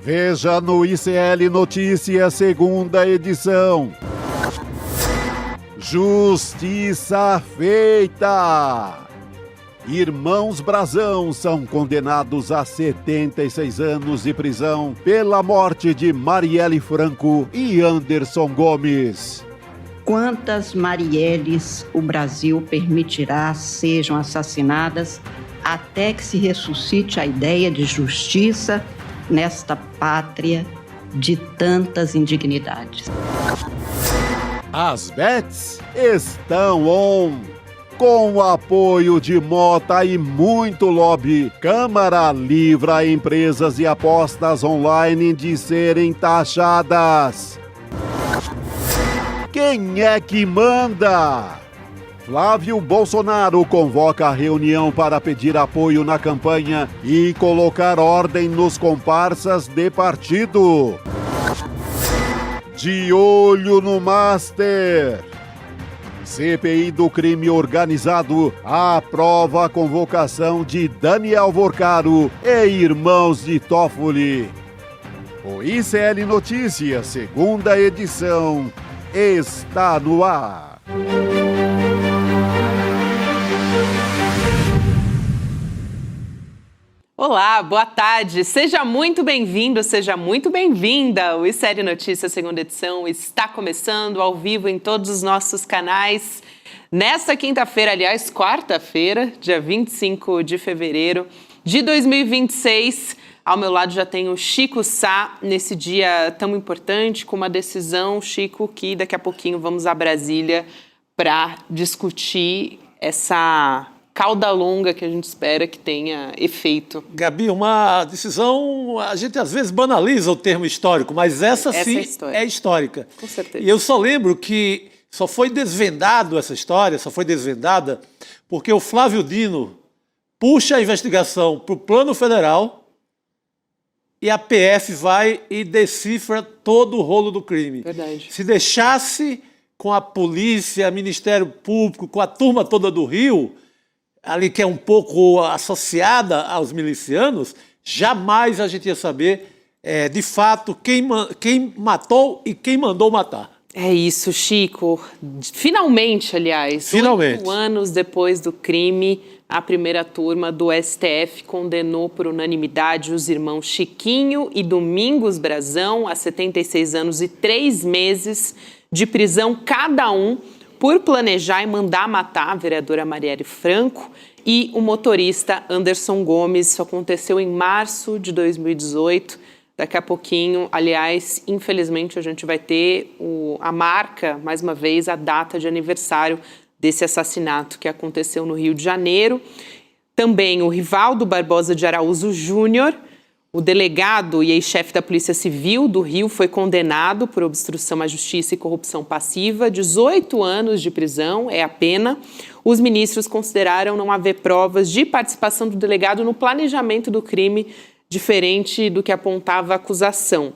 Veja no ICL Notícias, segunda edição. Justiça feita! Irmãos Brazão são condenados a 76 anos de prisão pela morte de Marielle Franco e Anderson Gomes. Quantas Marielles o Brasil permitirá sejam assassinadas até que se ressuscite a ideia de justiça nesta pátria de tantas indignidades? As bets estão on. Com o apoio de Mota e muito lobby, Câmara livra empresas e apostas online de serem taxadas. Quem é que manda? Flávio Bolsonaro convoca a reunião para pedir apoio na campanha e colocar ordem nos comparsas de partido. De olho no Master. CPI do crime organizado aprova a convocação de Daniel Vorcaro e irmãos de Toffoli. O ICL Notícias, segunda edição, está no ar. Olá, boa tarde. Seja muito bem-vindo, seja muito bem-vinda. O ICL Notícias, segunda edição, está começando ao vivo em todos os nossos canais. Nesta quinta-feira, aliás, quarta-feira, dia 25 de fevereiro de 2026. Ao meu lado já tem o Chico Sá, nesse dia tão importante, com uma decisão, Chico, que daqui a pouquinho vamos a Brasília para discutir essa cauda longa que a gente espera que tenha efeito. Gabi, uma decisão, a gente às vezes banaliza o termo histórico, mas essa sim é histórica. Com certeza. E eu só lembro que só foi desvendado essa história, só foi desvendada porque o Flávio Dino puxa a investigação para o plano federal e a PF vai e decifra todo o rolo do crime. Verdade. Se deixasse com a polícia, Ministério Público, com a turma toda do Rio, ali que é um pouco associada aos milicianos, jamais a gente ia saber, de fato, quem matou e quem mandou matar. É isso, Chico. Finalmente, aliás, 8 anos depois do crime, a primeira turma do STF condenou por unanimidade os irmãos Chiquinho e Domingos Brazão a 76 anos e 3 meses de prisão cada um, por planejar e mandar matar a vereadora Marielle Franco e o motorista Anderson Gomes. Isso aconteceu em março de 2018. Daqui a pouquinho, aliás, infelizmente, a gente vai ter a marca, mais uma vez, a data de aniversário desse assassinato que aconteceu no Rio de Janeiro. Também o Rivaldo Barbosa de Araújo Júnior, o delegado e ex-chefe da Polícia Civil do Rio, foi condenado por obstrução à justiça e corrupção passiva. 18 anos de prisão é a pena. Os ministros consideraram não haver provas de participação do delegado no planejamento do crime, diferente do que apontava a acusação.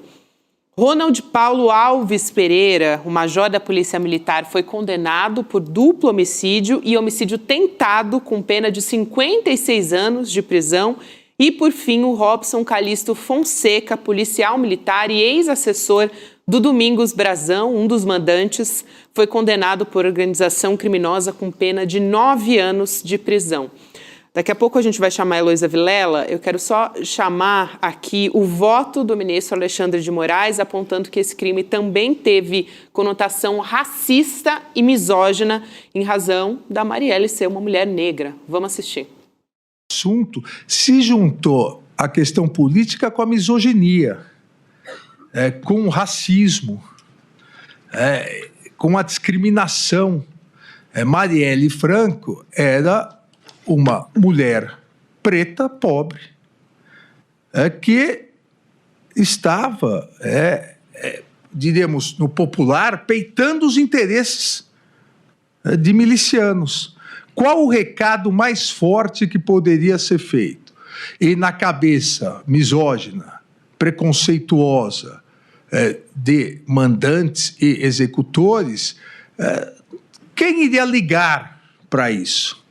Ronald Paulo Alves Pereira, o major da Polícia Militar, foi condenado por duplo homicídio e homicídio tentado, com pena de 56 anos de prisão. E, por fim, o Robson Calixto Fonseca, policial militar e ex-assessor do Domingos Brazão, um dos mandantes, foi condenado por organização criminosa com pena de 9 anos de prisão. Daqui a pouco a gente vai chamar a Heloísa Vilela. Eu quero só chamar aqui o voto do ministro Alexandre de Moraes, apontando que esse crime também teve conotação racista e misógina em razão da Marielle ser uma mulher negra. Vamos assistir. Assunto se juntou a questão política com a misoginia, com o racismo, com a discriminação. Marielle Franco era uma mulher preta, pobre, que estava, diríamos, no popular, peitando os interesses de milicianos. Qual o recado mais forte que poderia ser feito? E na cabeça misógina, preconceituosa de mandantes e executores, quem iria ligar para isso?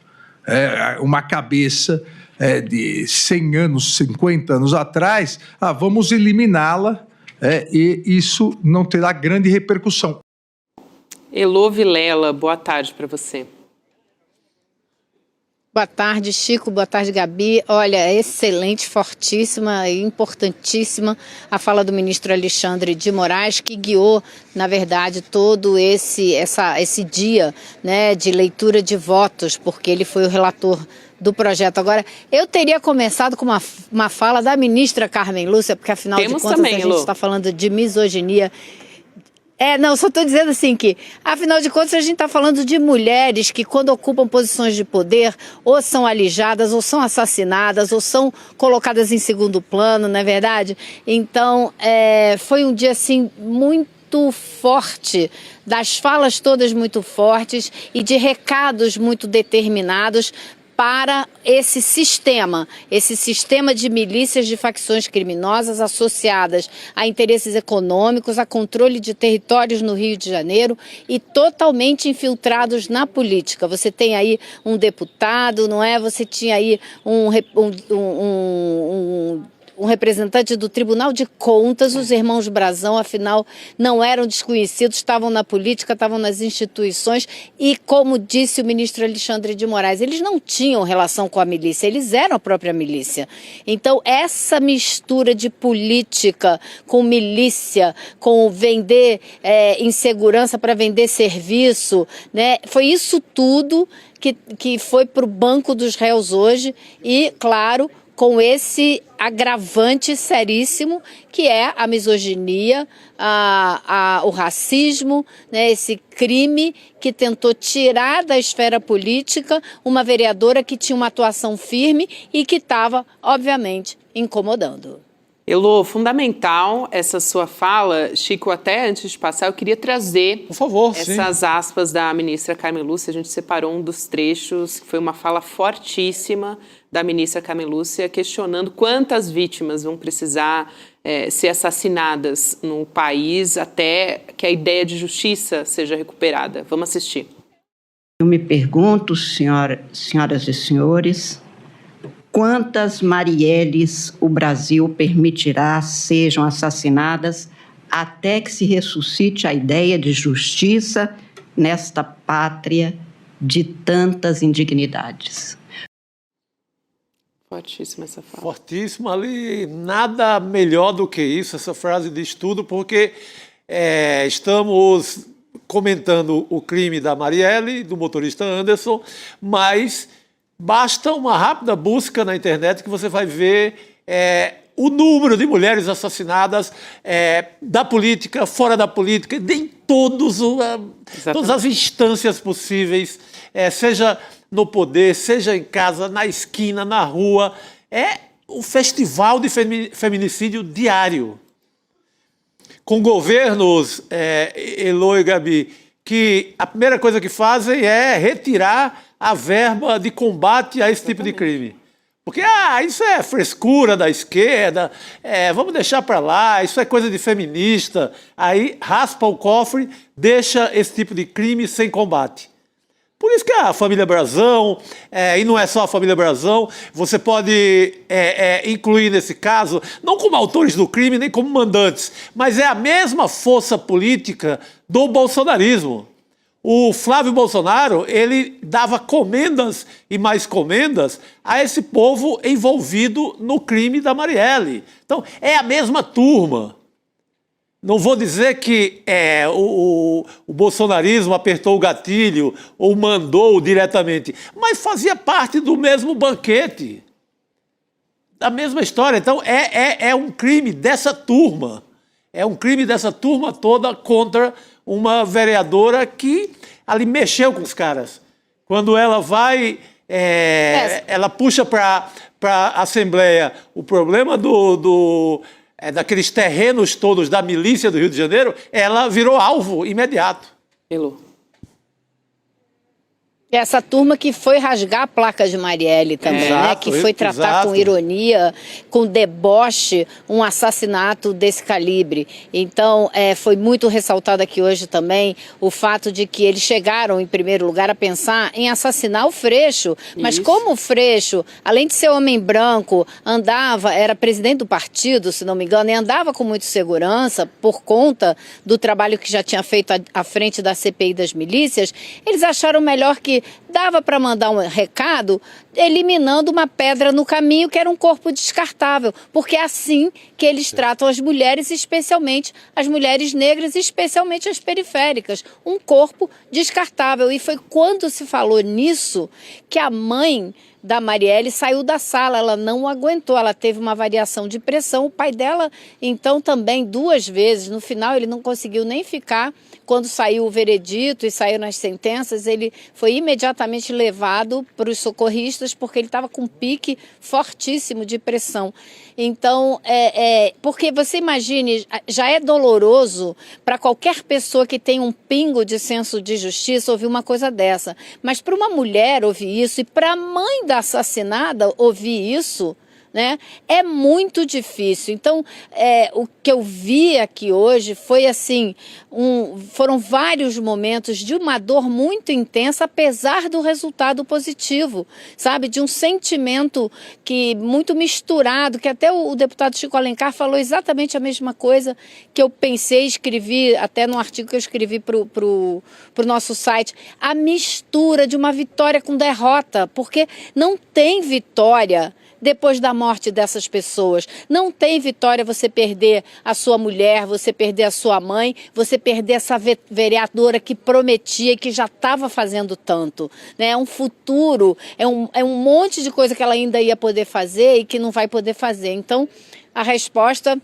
Uma cabeça de 100 anos, 50 anos atrás, vamos eliminá-la, e isso não terá grande repercussão. Elô Vilela, boa tarde para você. Boa tarde, Chico. Boa tarde, Gabi. Olha, excelente, fortíssima e importantíssima a fala do ministro Alexandre de Moraes, que guiou, na verdade, todo esse dia, né, de leitura de votos, porque ele foi o relator do projeto. Agora, eu teria começado com uma fala da ministra Carmen Lúcia, porque afinal de contas também, a gente está falando de misoginia. Não, só estou dizendo assim que, afinal de contas, a gente está falando de mulheres que, quando ocupam posições de poder, ou são alijadas, ou são assassinadas, ou são colocadas em segundo plano, não é verdade? Então, foi um dia, assim, muito forte, das falas todas muito fortes e de recados muito determinados para esse sistema de milícias de facções criminosas associadas a interesses econômicos, a controle de territórios no Rio de Janeiro e totalmente infiltrados na política. Você tem aí um deputado, não é? Você tinha aí um representante do Tribunal de Contas, os irmãos Brazão, afinal, não eram desconhecidos, estavam na política, estavam nas instituições e, como disse o ministro Alexandre de Moraes, eles não tinham relação com a milícia, eles eram a própria milícia. Então, essa mistura de política com milícia, com vender insegurança para vender serviço, né, foi isso tudo que foi para o banco dos réus hoje e, claro, com esse agravante seríssimo que é a misoginia, o racismo, né, esse crime que tentou tirar da esfera política uma vereadora que tinha uma atuação firme e que estava, obviamente, incomodando. Elô, fundamental essa sua fala. Chico, até antes de passar, eu queria trazer, por favor, essas aspas da ministra Carmen Lúcia. A gente separou um dos trechos, que foi uma fala fortíssima da ministra Carmen Lúcia, questionando quantas vítimas vão precisar ser assassinadas no país até que a ideia de justiça seja recuperada. Vamos assistir. Eu me pergunto, senhoras e senhores, quantas Marielles o Brasil permitirá sejam assassinadas até que se ressuscite a ideia de justiça nesta pátria de tantas indignidades? Fortíssima essa fala. Fortíssima ali, nada melhor do que isso, essa frase diz tudo, porque estamos comentando o crime da Marielle, do motorista Anderson, mas basta uma rápida busca na internet que você vai ver o número de mulheres assassinadas da política, fora da política, em todas as instâncias possíveis, seja no poder, seja em casa, na esquina, na rua. É um festival de feminicídio diário. Com governos, Elô e Gabi, que a primeira coisa que fazem é retirar a verba de combate a esse tipo de crime. Porque, isso é frescura da esquerda, vamos deixar para lá, isso é coisa de feminista. Aí raspa o cofre, deixa esse tipo de crime sem combate. Por isso que a família Brazão, e não é só a família Brazão, você pode incluir nesse caso, não como autores do crime, nem como mandantes, mas é a mesma força política do bolsonarismo. O Flávio Bolsonaro, ele dava comendas e mais comendas a esse povo envolvido no crime da Marielle. Então, é a mesma turma. Não vou dizer que o bolsonarismo apertou o gatilho ou mandou diretamente, mas fazia parte do mesmo banquete, da mesma história. Então, é um crime dessa turma. É um crime dessa turma toda contra uma vereadora que ali mexeu com os caras. Quando ela vai, ela puxa para a Assembleia o problema daqueles terrenos todos da milícia do Rio de Janeiro, ela virou alvo imediato. Elô. Essa turma que foi rasgar a placa de Marielle também, né? Que foi tratar com ironia, com deboche, um assassinato desse calibre. Então, foi muito ressaltado aqui hoje também o fato de que eles chegaram, em primeiro lugar, a pensar em assassinar o Freixo. Mas como o Freixo, além de ser homem branco, era presidente do partido, se não me engano, e andava com muita segurança por conta do trabalho que já tinha feito à frente da CPI das milícias, eles acharam melhor que dava para mandar um recado eliminando uma pedra no caminho, que era um corpo descartável, porque é assim que eles tratam as mulheres, especialmente as mulheres negras, especialmente as periféricas, um corpo descartável. E foi quando se falou nisso que a mãe da Marielle saiu da sala, ela não aguentou, ela teve uma variação de pressão, o pai dela, então, também 2 vezes, no final ele não conseguiu nem ficar, quando saiu o veredito e saíram as sentenças, ele foi imediatamente levado para os socorristas, porque ele estava com um pique fortíssimo de pressão. Então, porque você imagine, já é doloroso para qualquer pessoa que tem um pingo de senso de justiça ouvir uma coisa dessa, mas para uma mulher ouvir isso e para a mãe da assassinada ouvir isso, né, é muito difícil. Então, o que eu vi aqui hoje foi assim, foram vários momentos de uma dor muito intensa, apesar do resultado positivo, sabe, de um sentimento muito misturado, que até o deputado Chico Alencar falou exatamente a mesma coisa que eu pensei, escrevi até no artigo que eu escrevi pro nosso site, a mistura de uma vitória com derrota, porque não tem vitória depois da morte dessas pessoas. Não tem vitória você perder a sua mulher, você perder a sua mãe, você perder essa vereadora que prometia e que já estava fazendo tanto. Né? É um futuro, é um monte de coisa que ela ainda ia poder fazer e que não vai poder fazer. Então, a resposta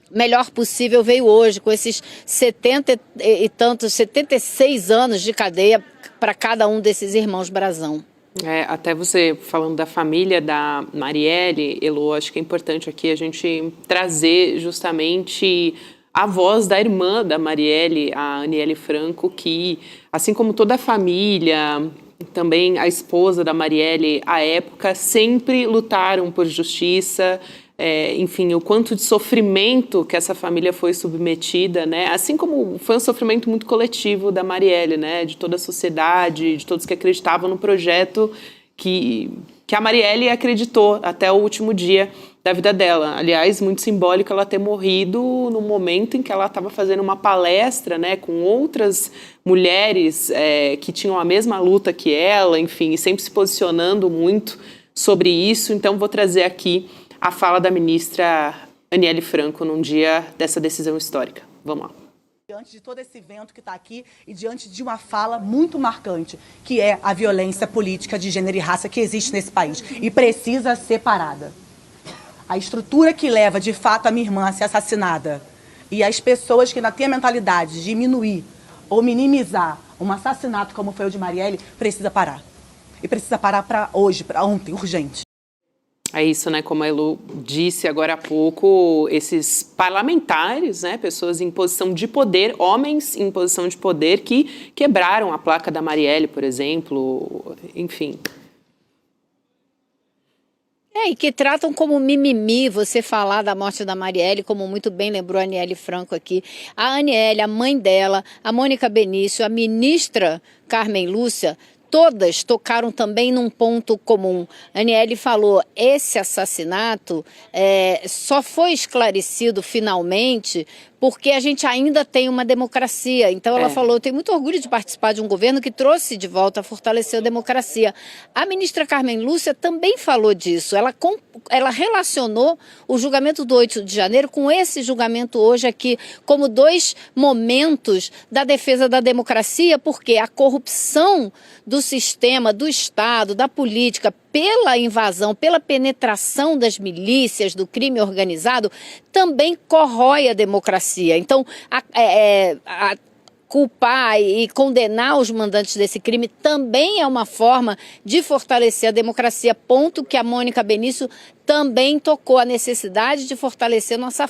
melhor possível veio hoje, com esses 76 anos de cadeia para cada um desses irmãos Brazão. Até você falando da família da Marielle, Elo, acho que é importante aqui a gente trazer justamente a voz da irmã da Marielle, a Aniele Franco, que, assim como toda a família, também a esposa da Marielle, à época, sempre lutaram por justiça. Enfim, o quanto de sofrimento que essa família foi submetida, né? Assim como foi um sofrimento muito coletivo da Marielle, né? De toda a sociedade, de todos que acreditavam no projeto que a Marielle acreditou até o último dia da vida dela. Aliás, muito simbólico ela ter morrido no momento em que ela estava fazendo uma palestra, né? Com outras mulheres que tinham a mesma luta que ela, enfim, e sempre se posicionando muito sobre isso. Então, vou trazer aqui a fala da ministra Aniele Franco num dia dessa decisão histórica. Vamos lá. Diante de todo esse evento que está aqui e diante de uma fala muito marcante, que é a violência política de gênero e raça que existe nesse país e precisa ser parada. A estrutura que leva, de fato, a minha irmã a ser assassinada e as pessoas que ainda têm a mentalidade de diminuir ou minimizar um assassinato como foi o de Marielle, precisa parar. E precisa parar para hoje, para ontem, urgente. É isso, né? Como a Elu disse agora há pouco, esses parlamentares, né? Pessoas em posição de poder, homens em posição de poder que quebraram a placa da Marielle, por exemplo, enfim. E que tratam como mimimi você falar da morte da Marielle, como muito bem lembrou a Aniele Franco aqui. A Aniele, a mãe dela, a Mônica Benício, a ministra Carmen Lúcia, todas tocaram também num ponto comum. A Aniele falou, esse assassinato só foi esclarecido finalmente porque a gente ainda tem uma democracia. Então ela falou, eu tenho muito orgulho de participar de um governo que trouxe de volta, fortaleceu a democracia. A ministra Carmen Lúcia também falou disso. Ela relacionou o julgamento do 8 de janeiro com esse julgamento hoje aqui, como 2 momentos da defesa da democracia, porque a corrupção do sistema, do Estado, da política, pela invasão, pela penetração das milícias, do crime organizado, também corrói a democracia. Então, culpar e condenar os mandantes desse crime também é uma forma de fortalecer a democracia, ponto que a Mônica Benício também tocou a necessidade de fortalecer nossa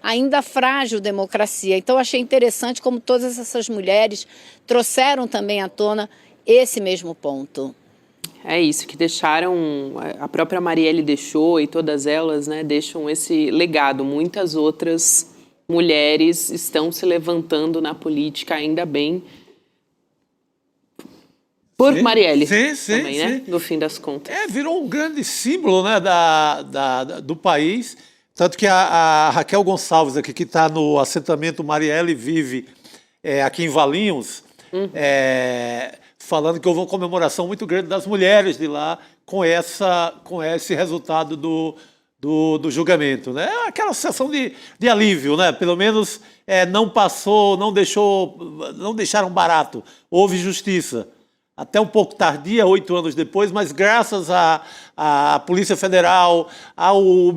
ainda frágil democracia. Então, achei interessante como todas essas mulheres trouxeram também à tona esse mesmo ponto. É isso, que deixaram, a própria Marielle deixou e todas elas, né, deixam esse legado. Muitas outras mulheres estão se levantando na política, ainda bem, por Marielle também, né, no fim das contas. Virou um grande símbolo, né, do país, tanto que a Raquel Gonçalves, aqui, que está no assentamento Marielle Vive, aqui em Valinhos, falando que houve uma comemoração muito grande das mulheres de lá com esse resultado do julgamento, né? Aquela sensação de alívio, né? Pelo menos não passou, não deixaram barato, houve justiça. Até um pouco tardia, 8 anos depois, mas graças à Polícia Federal, ao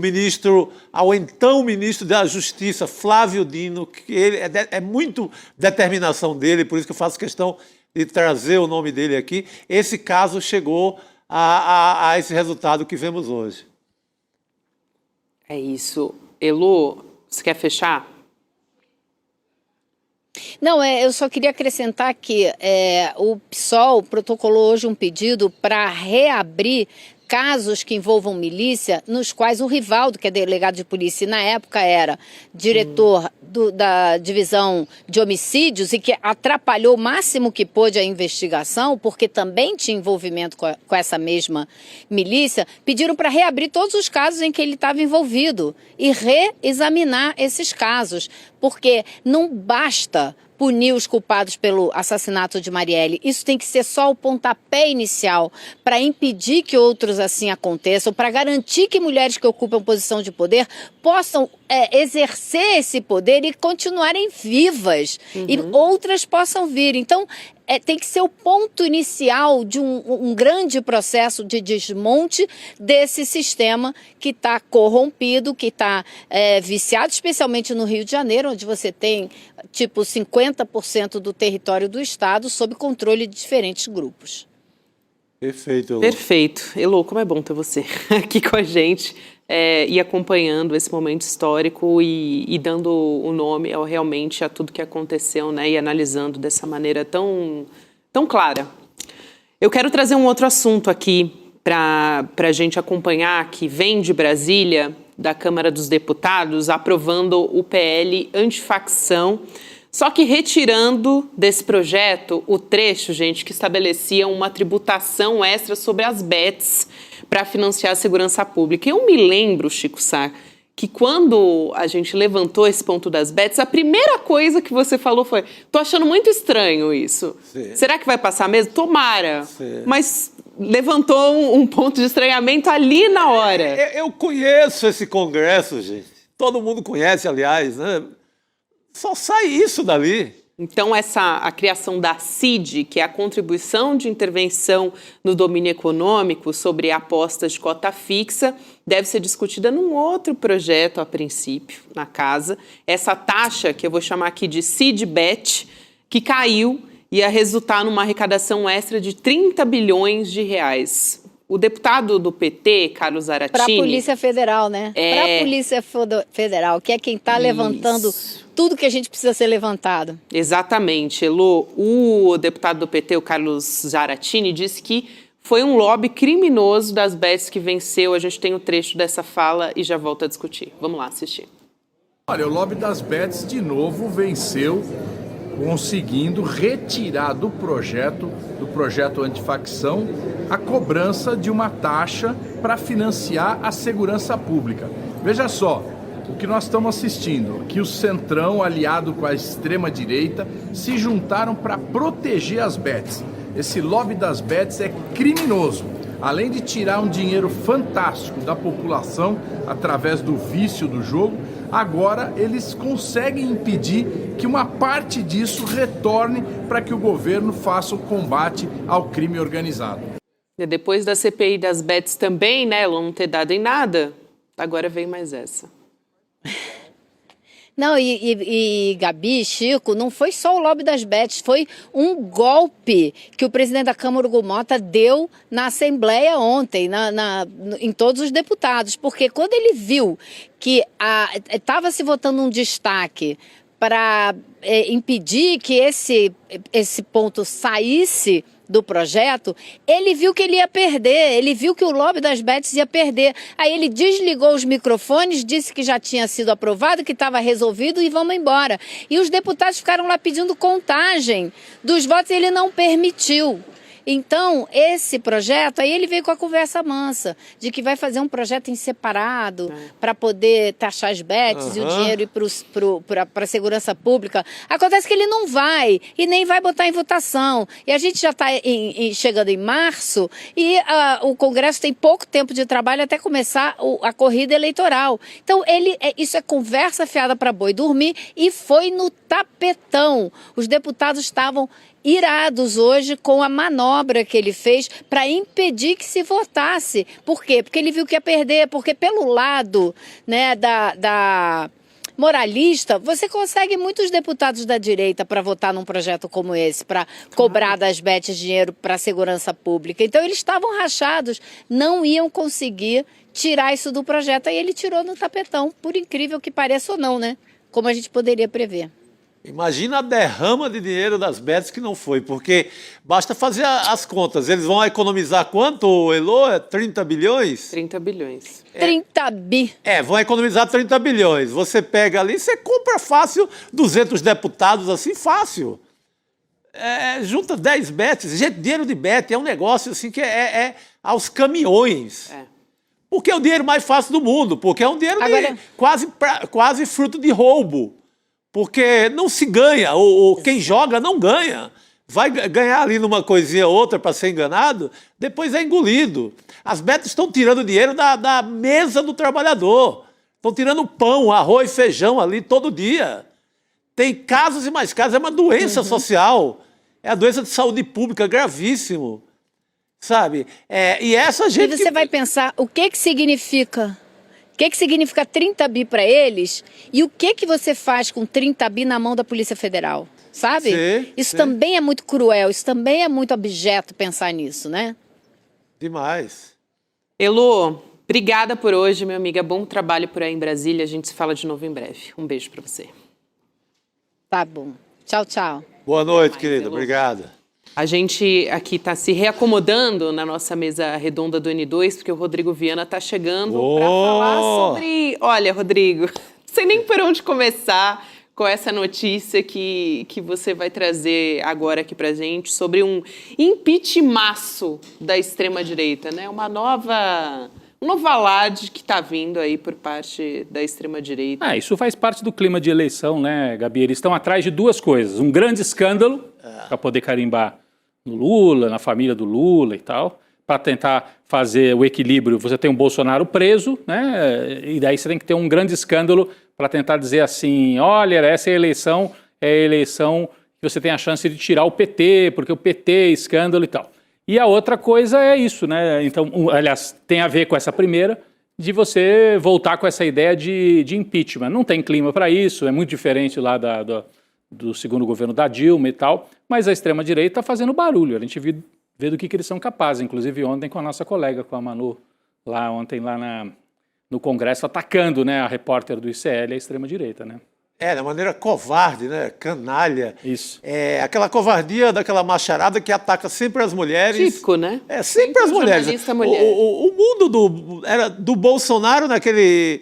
então ministro da Justiça, Flávio Dino, que é muito determinação dele, por isso que eu faço questão de trazer o nome dele aqui, esse caso chegou a esse resultado que vemos hoje. É isso. Elô, você quer fechar? Não, eu só queria acrescentar que o PSOL protocolou hoje um pedido para reabrir casos que envolvam milícia, nos quais o Rivaldo, que é delegado de polícia, e na época era diretor da divisão de homicídios e que atrapalhou o máximo que pôde a investigação, porque também tinha envolvimento com essa mesma milícia, pediram para reabrir todos os casos em que ele estava envolvido e reexaminar esses casos, porque não basta punir os culpados pelo assassinato de Marielle. Isso tem que ser só o pontapé inicial para impedir que outros assim aconteçam, para garantir que mulheres que ocupam posição de poder possam exercer esse poder e continuarem vivas, e outras possam vir. Então, tem que ser o ponto inicial de um grande processo de desmonte desse sistema que está corrompido, que está viciado, especialmente no Rio de Janeiro, onde você tem, tipo, 50% do território do Estado sob controle de diferentes grupos. Perfeito, Elô. Perfeito. Elô, como é bom ter você aqui com a gente e acompanhando esse momento histórico e dando o nome realmente a tudo que aconteceu, né, e analisando dessa maneira tão clara. Eu quero trazer um outro assunto aqui para a gente acompanhar, que vem de Brasília, da Câmara dos Deputados, aprovando o PL antifacção, só que retirando desse projeto o trecho, gente, que estabelecia uma tributação extra sobre as bets para financiar a segurança pública. Eu me lembro, Chico Sá, que quando a gente levantou esse ponto das bets, a primeira coisa que você falou foi: tô achando muito estranho isso. Sim. Será que vai passar mesmo? Tomara. Sim. Mas levantou um ponto de estranhamento ali na hora. Eu conheço esse Congresso, gente. Todo mundo conhece, aliás, né? Só sai isso dali. Então, a criação da CID, que é a Contribuição de Intervenção no Domínio Econômico sobre apostas de cota fixa, deve ser discutida num outro projeto, a princípio, na casa. Essa taxa, que eu vou chamar aqui de CID-Bet, que caiu, ia resultar numa arrecadação extra de 30 bilhões de reais. O deputado do PT, Carlos Zaratini... Para a Polícia Federal, né? Para a Polícia Federal, que é quem está levantando tudo que a gente precisa ser levantado. Exatamente, Elô. O deputado do PT, o Carlos Zaratini, disse que foi um lobby criminoso das bets que venceu. A gente tem o trecho dessa fala e já volta a discutir. Vamos lá assistir. Olha, o lobby das bets de novo venceu, conseguindo retirar do projeto antifacção a cobrança de uma taxa para financiar a segurança pública. Veja só, o que nós estamos assistindo, que o Centrão, aliado com a extrema-direita, se juntaram para proteger as bets. Esse lobby das bets é criminoso. Além de tirar um dinheiro fantástico da população através do vício do jogo, agora eles conseguem impedir que uma parte disso retorne para que o governo faça o combate ao crime organizado. E depois da CPI das bets também, né, ela não ter dado em nada, agora vem mais essa. Não, e Gabi, Chico, não foi só o lobby das bets, foi um golpe que o presidente da Câmara, Hugo Mota, deu na Assembleia ontem, em todos os deputados, porque quando ele viu que estava se votando um destaque para impedir que esse ponto saísse do projeto, ele viu que ele ia perder, ele viu que o lobby das bets ia perder. Aí ele desligou os microfones, disse que já tinha sido aprovado, que estava resolvido e vamos embora. E os deputados ficaram lá pedindo contagem dos votos e ele não permitiu. Então, esse projeto, aí ele veio com a conversa mansa, de que vai fazer um projeto em separado para poder taxar as bets e o dinheiro ir para a segurança pública. Acontece que ele não vai e nem vai botar em votação. E a gente já está chegando em março e o Congresso tem pouco tempo de trabalho até começar a corrida eleitoral. Então, isso é conversa fiada para boi dormir e foi no tapetão. Os deputados estavam irados hoje com a manobra que ele fez para impedir que se votasse. Por quê? Porque ele viu que ia perder, porque pelo lado, né, da moralista, você consegue muitos deputados da direita para votar num projeto como esse, para cobrar das bets dinheiro para a segurança pública. Então eles estavam rachados, não iam conseguir tirar isso do projeto. Aí ele tirou no tapetão, por incrível que pareça ou não, né? Como a gente poderia prever. Imagina a derrama de dinheiro das bets que não foi, porque basta fazer as contas. Eles vão economizar quanto, Elô? 30 bilhões? 30 bilhões. 30 bi. Vão economizar 30 bilhões. Você pega ali, você compra fácil 200 deputados, assim, fácil. Junta 10 bets. Gente, dinheiro de bet é um negócio assim que é aos caminhões. Porque é o dinheiro mais fácil do mundo, porque é um dinheiro quase fruto de roubo. Porque não se ganha, ou quem joga não ganha. Vai ganhar ali numa coisinha ou outra para ser enganado, depois é engolido. As bets estão tirando dinheiro da mesa do trabalhador. Estão tirando pão, arroz, feijão ali todo dia. Tem casos e mais casos, é uma doença social. É a doença de saúde pública gravíssimo. Sabe? E essa gente... E você vai pensar, o que significa... O que significa 30 bi para eles e o que você faz com 30 bi na mão da Polícia Federal, sabe? Isso também é muito cruel, isso também é muito abjeto pensar nisso, né? Demais. Elô, obrigada por hoje, minha amiga. Bom trabalho por aí em Brasília. A gente se fala de novo em breve. Um beijo para você. Tá bom. Tchau, tchau. Boa noite, querida. Obrigado. A gente aqui está se reacomodando na nossa mesa redonda do N2, porque o Rodrigo Viana está chegando para falar sobre... Olha, Rodrigo, não sei nem por onde começar com essa notícia que você vai trazer agora aqui para gente sobre um impeachmaço da extrema-direita, né? Um novo alarde que está vindo aí por parte da extrema-direita. Isso faz parte do clima de eleição, né, Gabi? Eles estão atrás de duas coisas. Um grande escândalo, para poder carimbar no Lula, na família do Lula e tal, para tentar fazer o equilíbrio. Você tem um Bolsonaro preso, né? E daí você tem que ter um grande escândalo para tentar dizer assim, olha, essa eleição é a eleição que você tem a chance de tirar o PT, porque o PT é escândalo e tal. E a outra coisa é isso, né? Então, aliás, tem a ver com essa primeira, de você voltar com essa ideia de impeachment. Não tem clima para isso, é muito diferente lá do segundo governo da Dilma e tal, mas a extrema-direita está fazendo barulho. A gente vê do que eles são capazes, inclusive ontem com a nossa colega, com a Manu, no Congresso, atacando, né, a repórter do ICL, a extrema-direita, né? De maneira covarde, né? Canalha. Isso. Aquela covardia daquela macharada que ataca sempre as mulheres. Típico, né? Sempre as mulheres. O mundo do Bolsonaro naquele...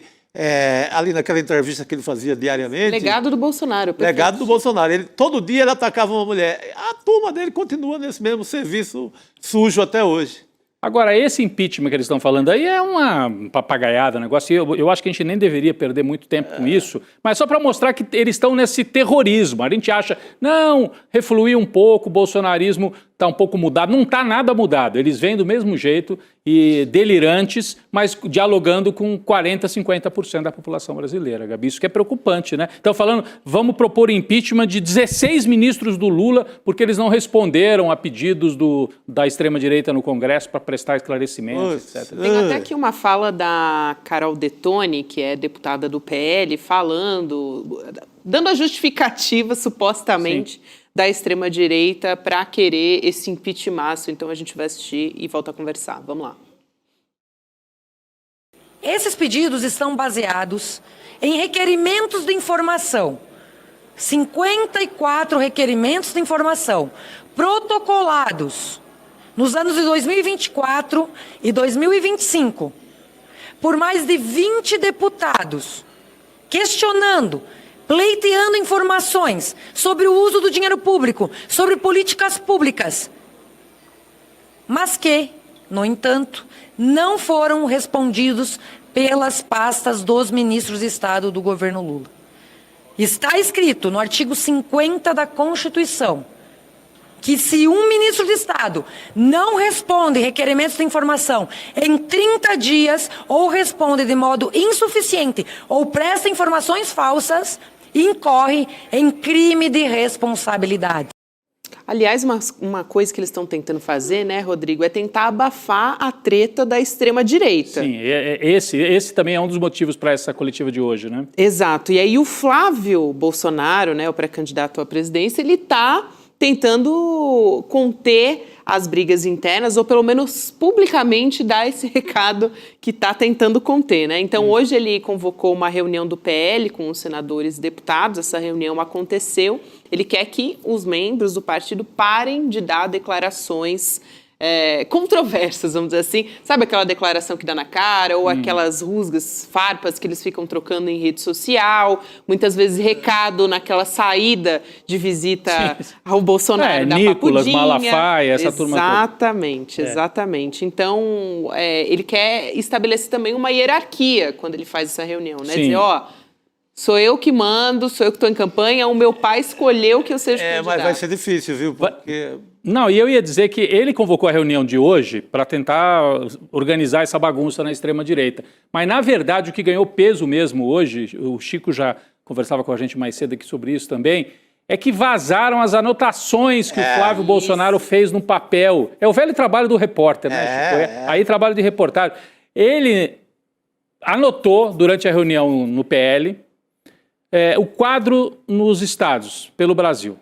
ali naquela entrevista que ele fazia diariamente. Legado do Bolsonaro. Perfeito. Legado do Bolsonaro. Todo dia ele atacava uma mulher. A turma dele continua nesse mesmo serviço sujo até hoje. Agora, esse impeachment que eles estão falando aí é uma papagaiada, um negócio. Eu acho que a gente nem deveria perder muito tempo com isso, mas só para mostrar que eles estão nesse terrorismo. A gente acha, não, refluiu um pouco, o bolsonarismo está um pouco mudado. Não está nada mudado. Eles vêm do mesmo jeito e delirantes, mas dialogando com 40%, 50% da população brasileira, Gabi. Isso que é preocupante, né? Estão falando, vamos propor impeachment de 16 ministros do Lula porque eles não responderam a pedidos da extrema-direita no Congresso para prestar esclarecimentos, etc. Tem até aqui uma fala da Carol Detoni, que é deputada do PL, dando a justificativa, supostamente, da extrema-direita para querer esse impeachment. Então a gente vai assistir e volta a conversar. Vamos lá. Esses pedidos estão baseados em requerimentos de informação. 54 requerimentos de informação protocolados nos anos de 2024 e 2025 por mais de 20 deputados, questionando, pleiteando informações sobre o uso do dinheiro público, sobre políticas públicas, mas que, no entanto, não foram respondidos pelas pastas dos ministros de Estado do governo Lula. Está escrito no artigo 50 da Constituição que se um ministro de Estado não responde requerimentos de informação em 30 dias, ou responde de modo insuficiente, ou presta informações falsas, incorre em crime de responsabilidade. Aliás, uma coisa que eles estão tentando fazer, né, Rodrigo, é tentar abafar a treta da extrema-direita. Sim, esse também é um dos motivos para essa coletiva de hoje, né? Exato. E aí o Flávio Bolsonaro, né, o pré-candidato à presidência, ele está tentando conter as brigas internas, ou pelo menos publicamente dar esse recado que está tentando conter, né? Então, hoje ele convocou uma reunião do PL com os senadores e deputados, essa reunião aconteceu, ele quer que os membros do partido parem de dar declarações controversas, vamos dizer assim. Sabe aquela declaração que dá na cara, ou aquelas rusgas, farpas que eles ficam trocando em rede social, muitas vezes recado naquela saída de visita ao Bolsonaro da Nicolas, Papudinha. Malafaia, essa turma toda. Exatamente, exatamente. Então, ele quer estabelecer também uma hierarquia quando ele faz essa reunião, né? Dizer, sou eu que mando, sou eu que estou em campanha, o meu pai escolheu que eu seja candidato. Mas vai ser difícil, viu? Porque... Não, e eu ia dizer que ele convocou a reunião de hoje para tentar organizar essa bagunça na extrema-direita. Mas, na verdade, o que ganhou peso mesmo hoje, o Chico já conversava com a gente mais cedo aqui sobre isso também, é que vazaram as anotações que o Flávio Bolsonaro fez no papel. É o velho trabalho do repórter, né, Chico? Aí, trabalho de reportagem. Ele anotou, durante a reunião no PL, o quadro nos estados, pelo Brasil.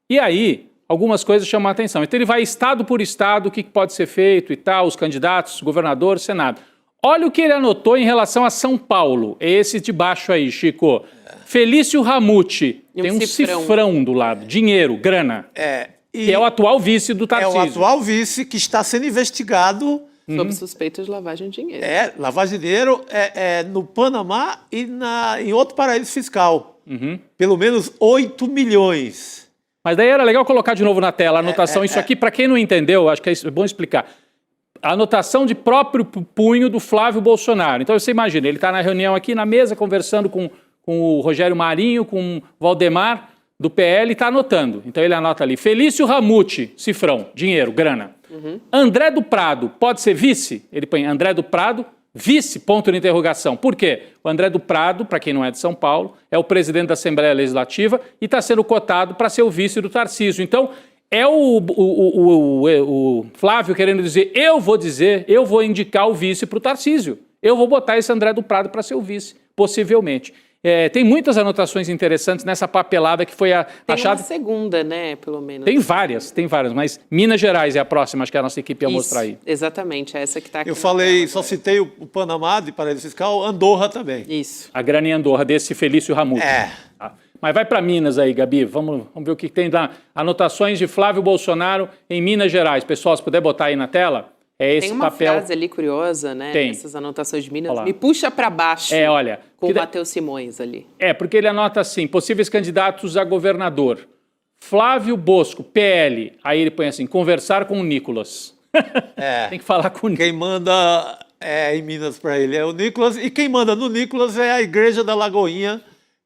E aí, algumas coisas chamam a atenção. Então ele vai estado por estado, o que pode ser feito e tal, os candidatos, governador, Senado. Olha o que ele anotou em relação a São Paulo. É esse de baixo aí, Chico. Felício Ramute. Tem um cifrão do lado. Dinheiro, grana. Que é o atual vice do Tarcísio. É o atual vice que está sendo investigado... Sob suspeita de lavagem de dinheiro. Lavagem de dinheiro no Panamá e em outro paraíso fiscal. Pelo menos 8 milhões. Mas daí era legal colocar de novo na tela a anotação. Isso aqui, para quem não entendeu, acho que é bom explicar. A anotação de próprio punho do Flávio Bolsonaro. Então você imagina, ele está na reunião aqui na mesa, conversando com o Rogério Marinho, com o Valdemar, do PL, e está anotando. Então ele anota ali, Felício Ramute, cifrão, dinheiro, grana. André do Prado, pode ser vice? Ele põe André do Prado, vice, ponto de interrogação. Por quê? O André do Prado, para quem não é de São Paulo, é o presidente da Assembleia Legislativa e está sendo cotado para ser o vice do Tarcísio. Então, é o Flávio querendo dizer, eu vou indicar o vice para o Tarcísio. Eu vou botar esse André do Prado para ser o vice, possivelmente. Tem muitas anotações interessantes nessa papelada que foi achada... Tem uma segunda, né, pelo menos. Tem várias, mas Minas Gerais é a próxima, acho que a nossa equipe ia mostrar aí. Exatamente, é essa que está aqui. Eu falei, só citei o Panamá de paraíso fiscal, Andorra também. Isso. A grana em Andorra, desse Felício Ramute. Tá. Mas vai para Minas aí, Gabi, vamos ver o que tem lá. Anotações de Flávio Bolsonaro em Minas Gerais. Pessoal, se puder botar aí na tela... Esse tem uma papel... frase ali curiosa, né? Tem. Essas anotações de Minas. Me puxa para baixo. Olha. Com o Matheus Simões ali. Porque ele anota assim, possíveis candidatos a governador. Flávio Bosco, PL. Aí ele põe assim, conversar com o Nicolas. Tem que falar com o Nicolas. Quem manda em Minas para ele é o Nicolas. E quem manda no Nicolas é a Igreja da Lagoinha,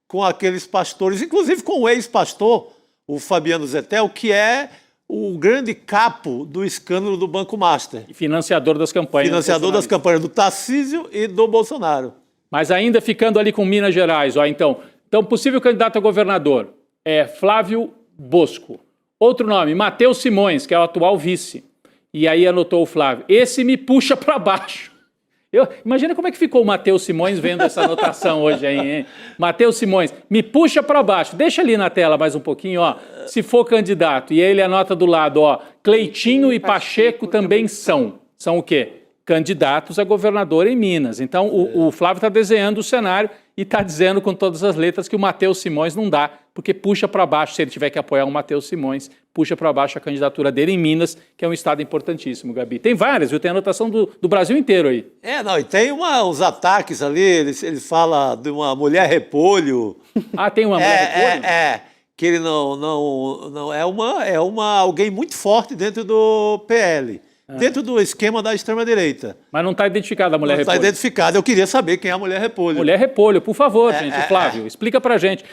com aqueles pastores, inclusive com o ex-pastor, o Fabiano Zettel, que é... o grande capo do escândalo do Banco Master. E financiador das campanhas. Financiador das campanhas do Tarcísio e do Bolsonaro. Mas ainda ficando ali com Minas Gerais, então possível candidato a governador é Flávio Bosco. Outro nome, Matheus Simões, que é o atual vice. E aí anotou o Flávio. Esse me puxa para baixo. Imagina como é que ficou o Matheus Simões vendo essa anotação hoje aí, hein? Matheus Simões, me puxa para baixo. Deixa ali na tela mais um pouquinho, se for candidato. E aí ele anota do lado, Cleitinho e Pacheco também são. São o quê? candidatos a governador em Minas. Então, o Flávio está desenhando o cenário e está dizendo com todas as letras que o Matheus Simões não dá, porque puxa para baixo, se ele tiver que apoiar o Matheus Simões, puxa para baixo a candidatura dele em Minas, que é um estado importantíssimo, Gabi. Tem várias, viu? Tem anotação do Brasil inteiro aí. E tem uns ataques ali, ele fala de uma mulher repolho. Tem uma mulher repolho? Que ele não é alguém muito forte dentro do PL. Dentro do esquema da extrema-direita. Mas não está identificada a mulher repolho. Não está identificada. Eu queria saber quem é a mulher repolho. Mulher repolho, por favor, gente. Flávio, explica pra gente.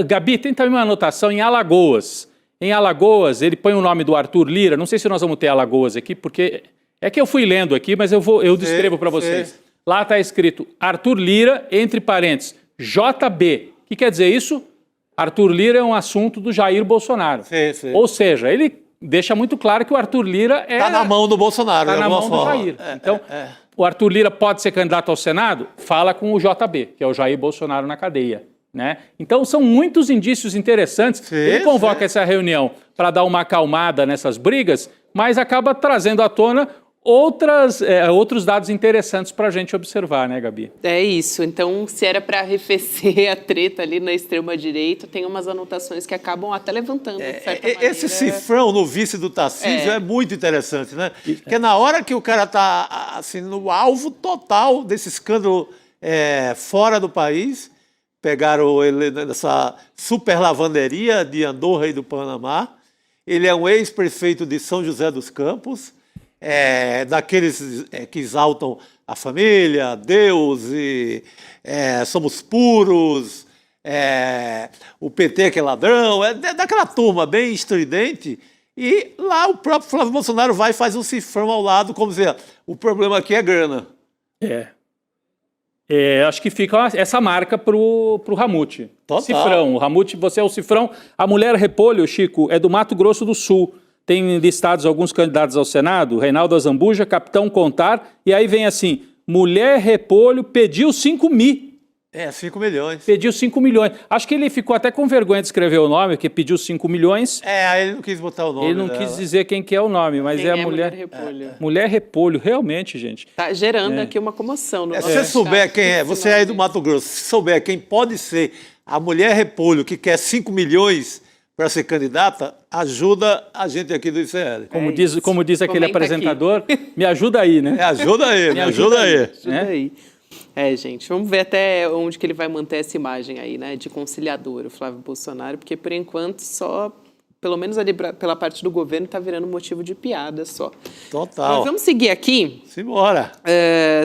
Gabi, tem também uma anotação em Alagoas. Em Alagoas, ele põe o nome do Arthur Lira. Não sei se nós vamos ter Alagoas aqui, porque é que eu fui lendo aqui, mas eu descrevo para vocês. Lá está escrito Arthur Lira, entre parênteses, JB. O que quer dizer isso? Arthur Lira é um assunto do Jair Bolsonaro. Ou seja, ele deixa muito claro que o Arthur Lira está na mão do Bolsonaro. Está na mão do Jair. Então, o Arthur Lira pode ser candidato ao Senado? Fala com o JB, que é o Jair Bolsonaro na cadeia. Né? Então, são muitos indícios interessantes. Ele convoca essa reunião para dar uma acalmada nessas brigas, mas acaba trazendo à tona outros dados interessantes para a gente observar, né, Gabi? É isso. Então, se era para arrefecer a treta ali na extrema-direita, tem umas anotações que acabam até levantando, de certa maneira. Esse cifrão no vice do Tarcísio é muito interessante, né? Porque na hora que o cara está assim, no alvo total desse escândalo fora do país, pegaram ele nessa super lavanderia de Andorra e do Panamá, ele é um ex-prefeito de São José dos Campos, daqueles que exaltam a família, Deus, e somos puros, o PT que é ladrão, daquela turma bem estridente, e lá o próprio Flávio Bolsonaro vai e faz um cifrão ao lado, como dizer, o problema aqui é grana. Acho que fica essa marca pro Ramute. Total. Cifrão, o Ramute, você é o cifrão. A mulher repolho, Chico, é do Mato Grosso do Sul. Tem listados alguns candidatos ao Senado, Reinaldo Azambuja, Capitão Contar, e aí vem assim, mulher repolho pediu 5 mil. 5 milhões. Pediu 5 milhões. Acho que ele ficou até com vergonha de escrever o nome, porque pediu 5 milhões. Aí ele não quis botar o nome. Ele não quis dizer quem que é o nome, mas quem é a mulher repolho. Mulher repolho, realmente, gente. Tá gerando aqui uma comoção. No se você souber quem é, você é aí do Mato Grosso, se souber quem pode ser a mulher repolho que quer 5 milhões para ser candidata, ajuda a gente aqui do ICL. Como diz aquele apresentador, me ajuda aí, né? Ajuda aí, me ajuda aí. Gente, vamos ver até onde que ele vai manter essa imagem aí, né, de conciliador, o Flávio Bolsonaro, porque por enquanto só, pelo menos ali pela parte do governo, está virando motivo de piada só. Total. Mas vamos seguir aqui. Simbora.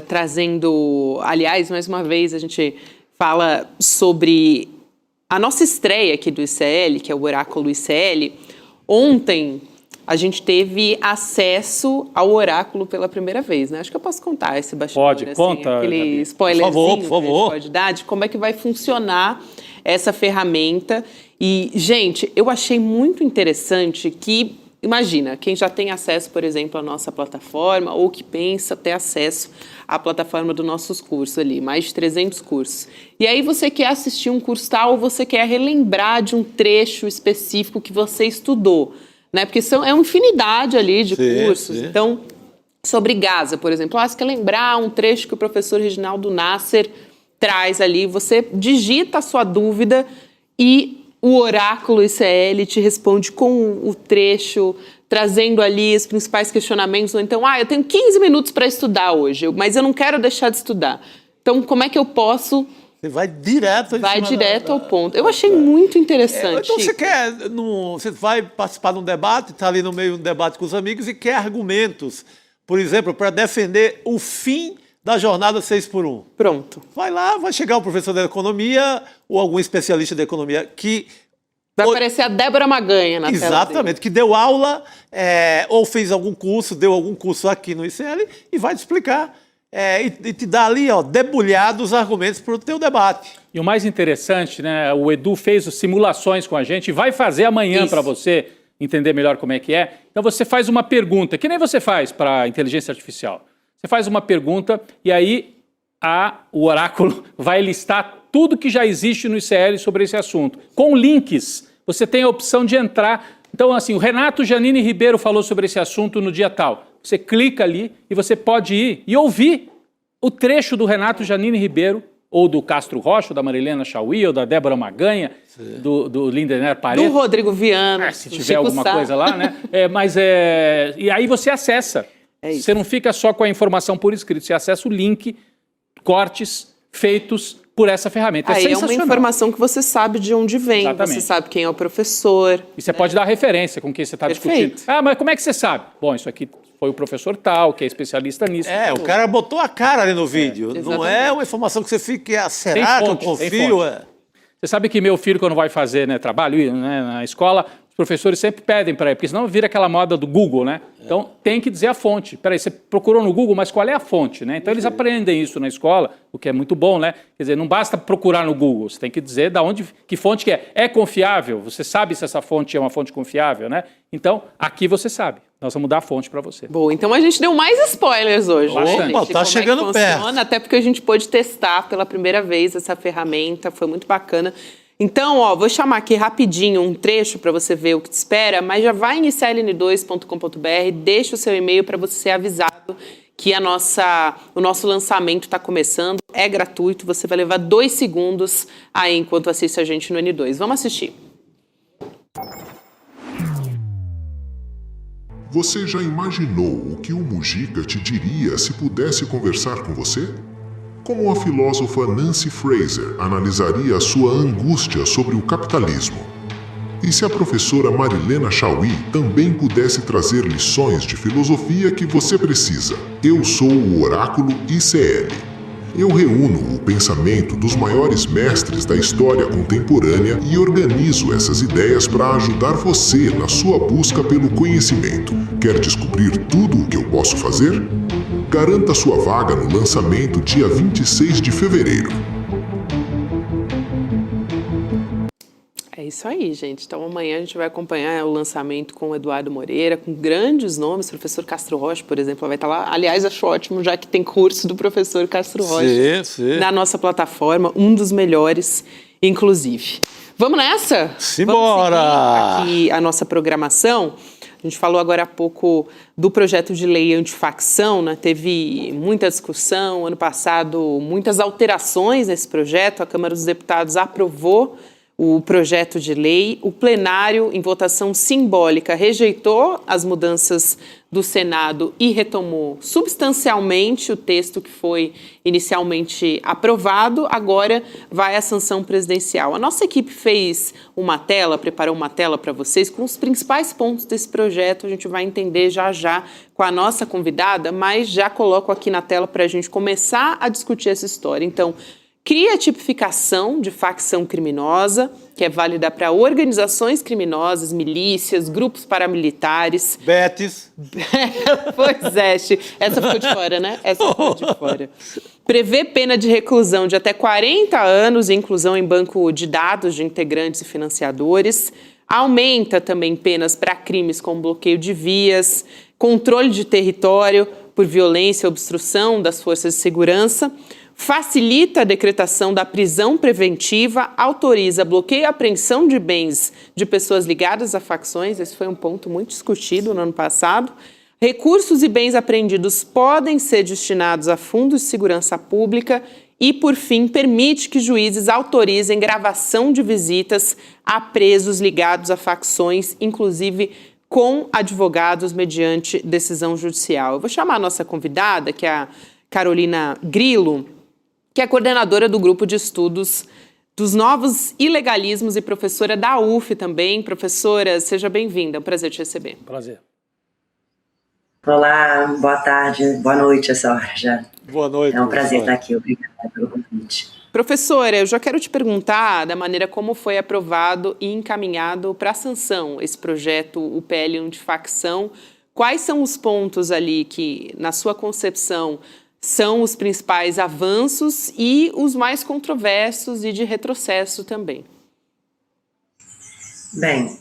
Trazendo, aliás, mais uma vez, a gente fala sobre a nossa estreia aqui do ICL, que é o Oráculo ICL. Ontem a gente teve acesso ao oráculo pela primeira vez, né? Acho que eu posso contar esse bastidor. Conta. Aquele spoilerzinho por favor. que a gente pode dar de como é que vai funcionar essa ferramenta. E, gente, eu achei muito interessante que, imagina, quem já tem acesso, por exemplo, à nossa plataforma ou que pensa ter acesso à plataforma dos nossos cursos ali, mais de 300 cursos. E aí você quer assistir um curso tal ou você quer relembrar de um trecho específico que você estudou, né? Porque é uma infinidade ali de cursos. Sim. Então, sobre Gaza, por exemplo, você quer lembrar um trecho que o professor Reginaldo Nasser traz ali, você digita a sua dúvida e o Oráculo ICL te responde com o trecho, trazendo ali os principais questionamentos. Ou então, eu tenho 15 minutos para estudar hoje, mas eu não quero deixar de estudar. Então, como é que eu posso... Você vai direto ao ponto. Eu achei muito interessante. Então você vai participar de um debate, está ali no meio de um debate com os amigos e quer argumentos, por exemplo, para defender o fim da jornada 6x1. Pronto. Vai lá, vai chegar o professor da economia ou algum especialista da economia que... Vai aparecer a Débora Maganha na tela dele. Exatamente, que deu aula ou fez algum curso, deu algum curso aqui no ICL e vai te explicar. E te dá ali, debulhado os argumentos para o teu debate. E o mais interessante, né, o Edu fez simulações com a gente e vai fazer amanhã para você entender melhor como é que é. Então você faz uma pergunta, que nem você faz para a inteligência artificial. Você faz uma pergunta e aí o oráculo vai listar tudo que já existe no ICL sobre esse assunto. Com links, você tem a opção de entrar. Então, assim, o Renato Janine Ribeiro falou sobre esse assunto no dia tal. você clica ali e você pode ir e ouvir o trecho do Renato Janine Ribeiro, ou do Castro Rocha, ou da Marilena Chauí, ou da Débora Maganha, do Lindener Paredes. Do Rodrigo Viana. Se tiver alguma coisa lá, né? E aí você acessa. Você não fica só com a informação por escrito, você acessa o link, cortes feitos por essa ferramenta. Aí é uma informação que você sabe de onde vem, você sabe quem é o professor. E você pode dar referência com quem você está discutindo. Mas como é que você sabe? Bom, isso aqui foi o professor tal, que é especialista nisso. O cara botou a cara ali no vídeo. Não é uma informação que você fica, será que eu confio? Você sabe que meu filho, quando vai fazer trabalho na escola, os professores sempre pedem para ele, porque senão vira aquela moda do Google, né? Então tem que dizer a fonte. Peraí, você procurou no Google, mas qual é a fonte, né? Então eles aprendem isso na escola, o que é muito bom, né? Quer dizer, não basta procurar no Google, você tem que dizer que fonte que é. É confiável? Você sabe se essa fonte é uma fonte confiável, né? Então, aqui você sabe. Nós vamos dar a fonte para você. Bom, então a gente deu mais spoilers hoje. Opa, tá chegando perto. Até porque a gente pôde testar pela primeira vez essa ferramenta, foi muito bacana. Então, vou chamar aqui rapidinho um trecho para você ver o que te espera, mas já vai em icln2.com.br, deixa o seu e-mail para você ser avisado que o nosso lançamento está começando, é gratuito, você vai levar 2 segundos aí enquanto assiste a gente no N2. Vamos assistir. Você já imaginou o que o Mujica te diria se pudesse conversar com você? Como a filósofa Nancy Fraser analisaria a sua angústia sobre o capitalismo? E se a professora Marilena Chauí também pudesse trazer lições de filosofia que você precisa? Eu sou o Oráculo ICL. Eu reúno o pensamento dos maiores mestres da história contemporânea e organizo essas ideias para ajudar você na sua busca pelo conhecimento. Quer descobrir tudo o que eu posso fazer? Garanta sua vaga no lançamento dia 26 de fevereiro. É isso aí, gente. Então amanhã a gente vai acompanhar o lançamento com o Eduardo Moreira, com grandes nomes, professor Castro Rocha, por exemplo, vai estar lá. Aliás, acho ótimo, já que tem curso do professor Castro Rocha na nossa plataforma, um dos melhores, inclusive. Vamos nessa? Simbora! Vamos seguir aqui a nossa programação. A gente falou agora há pouco do projeto de lei antifacção, né? Teve muita discussão, ano passado muitas alterações nesse projeto, a Câmara dos Deputados aprovou o projeto de lei, o plenário, em votação simbólica, rejeitou as mudanças do Senado e retomou substancialmente o texto que foi inicialmente aprovado, agora vai à sanção presidencial. A nossa equipe fez preparou uma tela para vocês com os principais pontos desse projeto, a gente vai entender já com a nossa convidada, mas já coloco aqui na tela para a gente começar a discutir essa história. Então, cria a tipificação de facção criminosa, que é válida para organizações criminosas, milícias, grupos paramilitares. Betis. Pois é, essa ficou de fora, né? Essa ficou de fora. Prevê pena de reclusão de até 40 anos e inclusão em banco de dados de integrantes e financiadores. Aumenta também penas para crimes como bloqueio de vias, controle de território por violência e obstrução das forças de segurança. Facilita a decretação da prisão preventiva, autoriza bloqueio e apreensão de bens de pessoas ligadas a facções, esse foi um ponto muito discutido no ano passado. Recursos e bens apreendidos podem ser destinados a fundos de segurança pública e, por fim, permite que juízes autorizem gravação de visitas a presos ligados a facções, inclusive com advogados mediante decisão judicial. Eu vou chamar a nossa convidada, que é a Carolina Grillo, que é coordenadora do Grupo de Estudos dos Novos Ilegalismos e professora da UF também. Professora, seja bem-vinda, é um prazer te receber. Prazer. Olá, boa tarde, boa noite essa hora já. Boa noite. É um prazer estar aqui, obrigada pelo convite. Professora, eu já quero te perguntar da maneira como foi aprovado e encaminhado para a sanção esse projeto, o PL antifacção. Quais são os pontos ali que, na sua concepção, são os principais avanços e os mais controversos e de retrocesso também? Bem,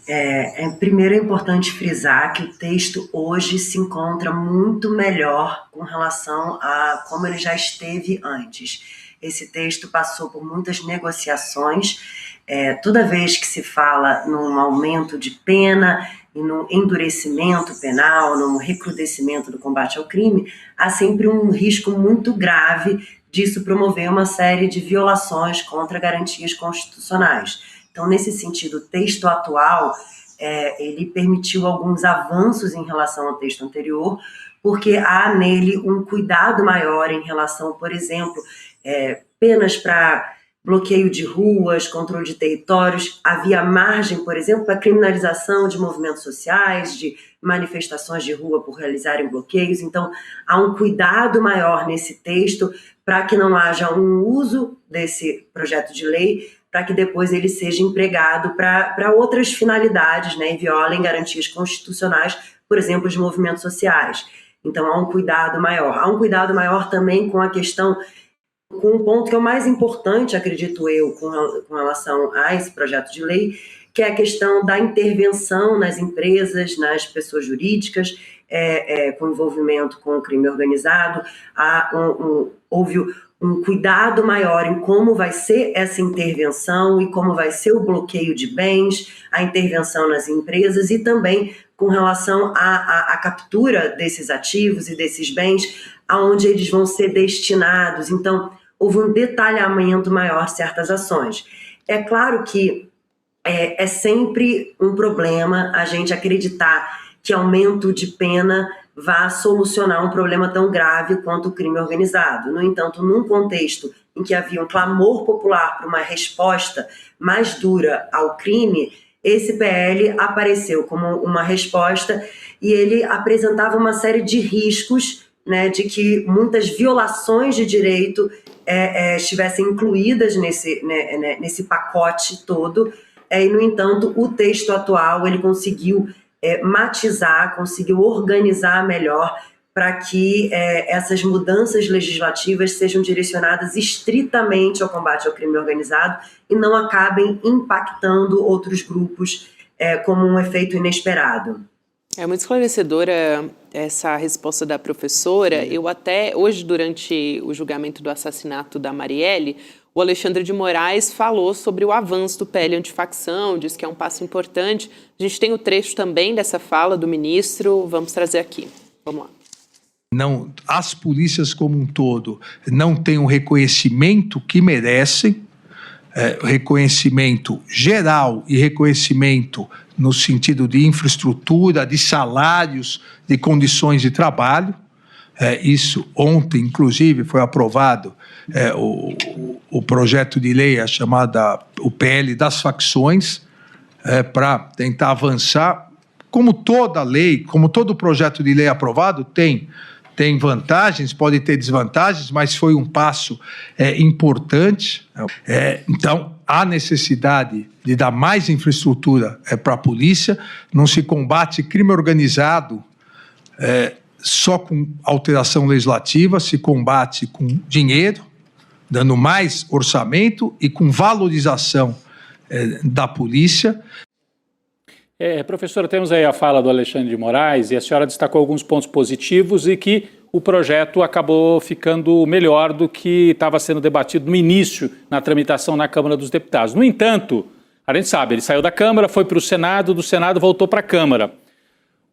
primeiro é importante frisar que o texto hoje se encontra muito melhor com relação a como ele já esteve antes. Esse texto passou por muitas negociações. Toda vez que se fala num aumento de pena, e no endurecimento penal, no recrudescimento do combate ao crime, há sempre um risco muito grave disso promover uma série de violações contra garantias constitucionais. Então, nesse sentido, o texto atual, ele permitiu alguns avanços em relação ao texto anterior, porque há nele um cuidado maior em relação, por exemplo, penas para bloqueio de ruas, controle de territórios, havia margem, por exemplo, para criminalização de movimentos sociais, de manifestações de rua por realizarem bloqueios. Então, há um cuidado maior nesse texto para que não haja um uso desse projeto de lei, para que depois ele seja empregado para outras finalidades, né, e violem garantias constitucionais, por exemplo, de movimentos sociais. Então, há um cuidado maior. Há um cuidado maior também com a questão, com um ponto que é o mais importante, acredito eu, com relação a esse projeto de lei, que é a questão da intervenção nas empresas, nas pessoas jurídicas, com envolvimento com o crime organizado. Houve um cuidado maior em como vai ser essa intervenção e como vai ser o bloqueio de bens, a intervenção nas empresas e também com relação à captura desses ativos e desses bens, aonde eles vão ser destinados. Então, houve um detalhamento maior de certas ações. É claro que é sempre um problema a gente acreditar que aumento de pena vá solucionar um problema tão grave quanto o crime organizado. No entanto, num contexto em que havia um clamor popular para uma resposta mais dura ao crime, esse PL apareceu como uma resposta e ele apresentava uma série de riscos, né, de que muitas violações de direito estivessem incluídas nesse pacote todo. E, no entanto, o texto atual ele conseguiu matizar, conseguiu organizar melhor para que essas mudanças legislativas sejam direcionadas estritamente ao combate ao crime organizado e não acabem impactando outros grupos como um efeito inesperado. É muito esclarecedora essa resposta da professora. Eu até, hoje, durante o julgamento do assassinato da Marielle, o Alexandre de Moraes falou sobre o avanço do PL antifacção, disse que é um passo importante. A gente tem o trecho também dessa fala do ministro, vamos trazer aqui. Vamos lá. Não, as polícias como um todo não têm o reconhecimento que merecem, reconhecimento geral e reconhecimento no sentido de infraestrutura, de salários, de condições de trabalho. Isso ontem, inclusive, foi aprovado o projeto de lei, o PL das facções, para tentar avançar. Como toda lei, como todo projeto de lei aprovado, tem vantagens, pode ter desvantagens, mas foi um passo importante. Então, há necessidade de dar mais infraestrutura para a polícia. Não se combate crime organizado só com alteração legislativa, se combate com dinheiro, dando mais orçamento e com valorização da polícia. Professora, temos aí a fala do Alexandre de Moraes e a senhora destacou alguns pontos positivos e que o projeto acabou ficando melhor do que estava sendo debatido no início, na tramitação na Câmara dos Deputados. No entanto, a gente sabe, ele saiu da Câmara, foi para o Senado, do Senado voltou para a Câmara.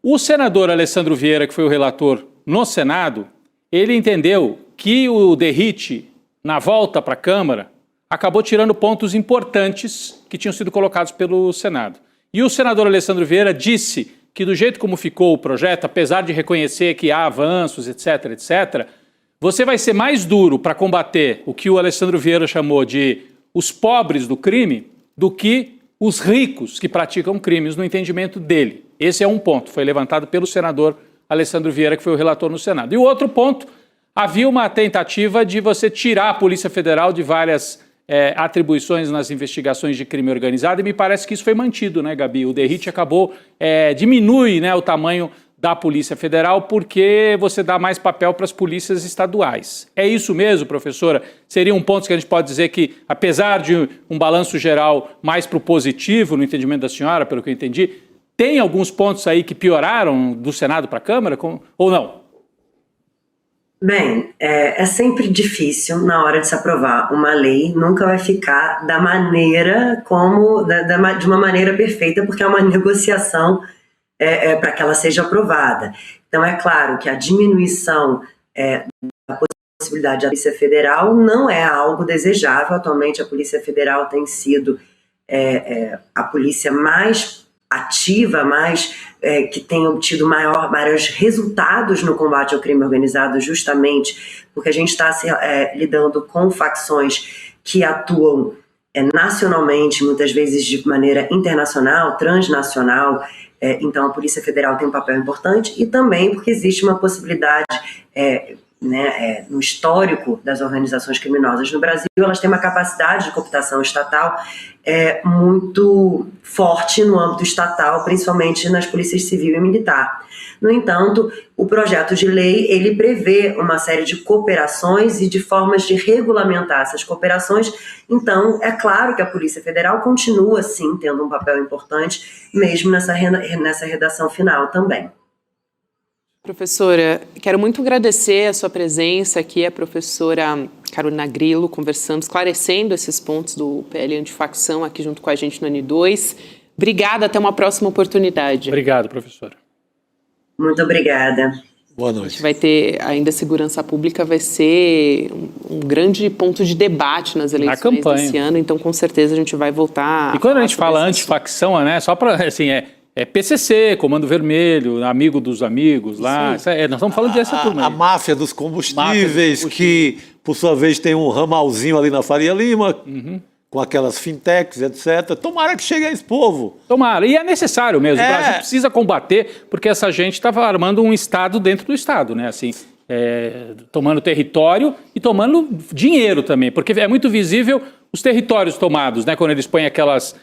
O senador Alessandro Vieira, que foi o relator no Senado, ele entendeu que o DERIT, na volta para a Câmara, acabou tirando pontos importantes que tinham sido colocados pelo Senado. E o senador Alessandro Vieira disse que do jeito como ficou o projeto, apesar de reconhecer que há avanços, etc., etc., você vai ser mais duro para combater o que o Alessandro Vieira chamou de os pobres do crime do que os ricos que praticam crimes no entendimento dele. Esse é um ponto, foi levantado pelo senador Alessandro Vieira, que foi o relator no Senado. E o outro ponto, havia uma tentativa de você tirar a Polícia Federal de várias atribuições nas investigações de crime organizado, e me parece que isso foi mantido, né, Gabi? O DERIT acabou, diminui, né, o tamanho da Polícia Federal porque você dá mais papel para as polícias estaduais. É isso mesmo, professora? Seriam pontos que a gente pode dizer que, apesar de um balanço geral mais para o positivo, no entendimento da senhora, pelo que eu entendi, tem alguns pontos aí que pioraram do Senado para a Câmara, ou não? Bem, é sempre difícil na hora de se aprovar uma lei, nunca vai ficar da maneira de uma maneira perfeita, porque é uma negociação para que ela seja aprovada. Então, é claro que a diminuição da possibilidade da Polícia Federal não é algo desejável. Atualmente, a Polícia Federal tem sido a polícia mais ativa, que tem obtido maiores resultados no combate ao crime organizado, justamente porque a gente está lidando com facções que atuam nacionalmente, muitas vezes de maneira internacional, transnacional. Então, a Polícia Federal tem um papel importante, e também porque existe uma possibilidade, no histórico das organizações criminosas no Brasil, elas têm uma capacidade de cooptação estatal muito forte no âmbito estatal, principalmente nas polícias civil e militar. No entanto, o projeto de lei, ele prevê uma série de cooperações e de formas de regulamentar essas cooperações. Então, é claro que a Polícia Federal continua, sim, tendo um papel importante, mesmo nessa redação final também. Professora, quero muito agradecer a sua presença aqui, a professora Carolina Grillo, conversando, esclarecendo esses pontos do PL Antifacção aqui junto com a gente no N2. Obrigada, até uma próxima oportunidade. Obrigado, professora. Muito obrigada. Boa noite. A gente vai ter, ainda a segurança pública vai ser um grande ponto de debate nas eleições desse ano, então com certeza a gente vai voltar. E quando a gente fala antifacção, né, só para, assim, PCC, Comando Vermelho, Amigo dos Amigos, lá. Nós estamos falando dessa turma aí. A máfia dos combustíveis, que, por sua vez, tem um ramalzinho ali na Faria Lima, com aquelas fintechs, etc. Tomara que chegue a esse povo. Tomara. E é necessário mesmo. O Brasil precisa combater, porque essa gente estava armando um Estado dentro do Estado, né? Assim, tomando território e tomando dinheiro também, porque é muito visível os territórios tomados, né? Quando eles põem aquelas...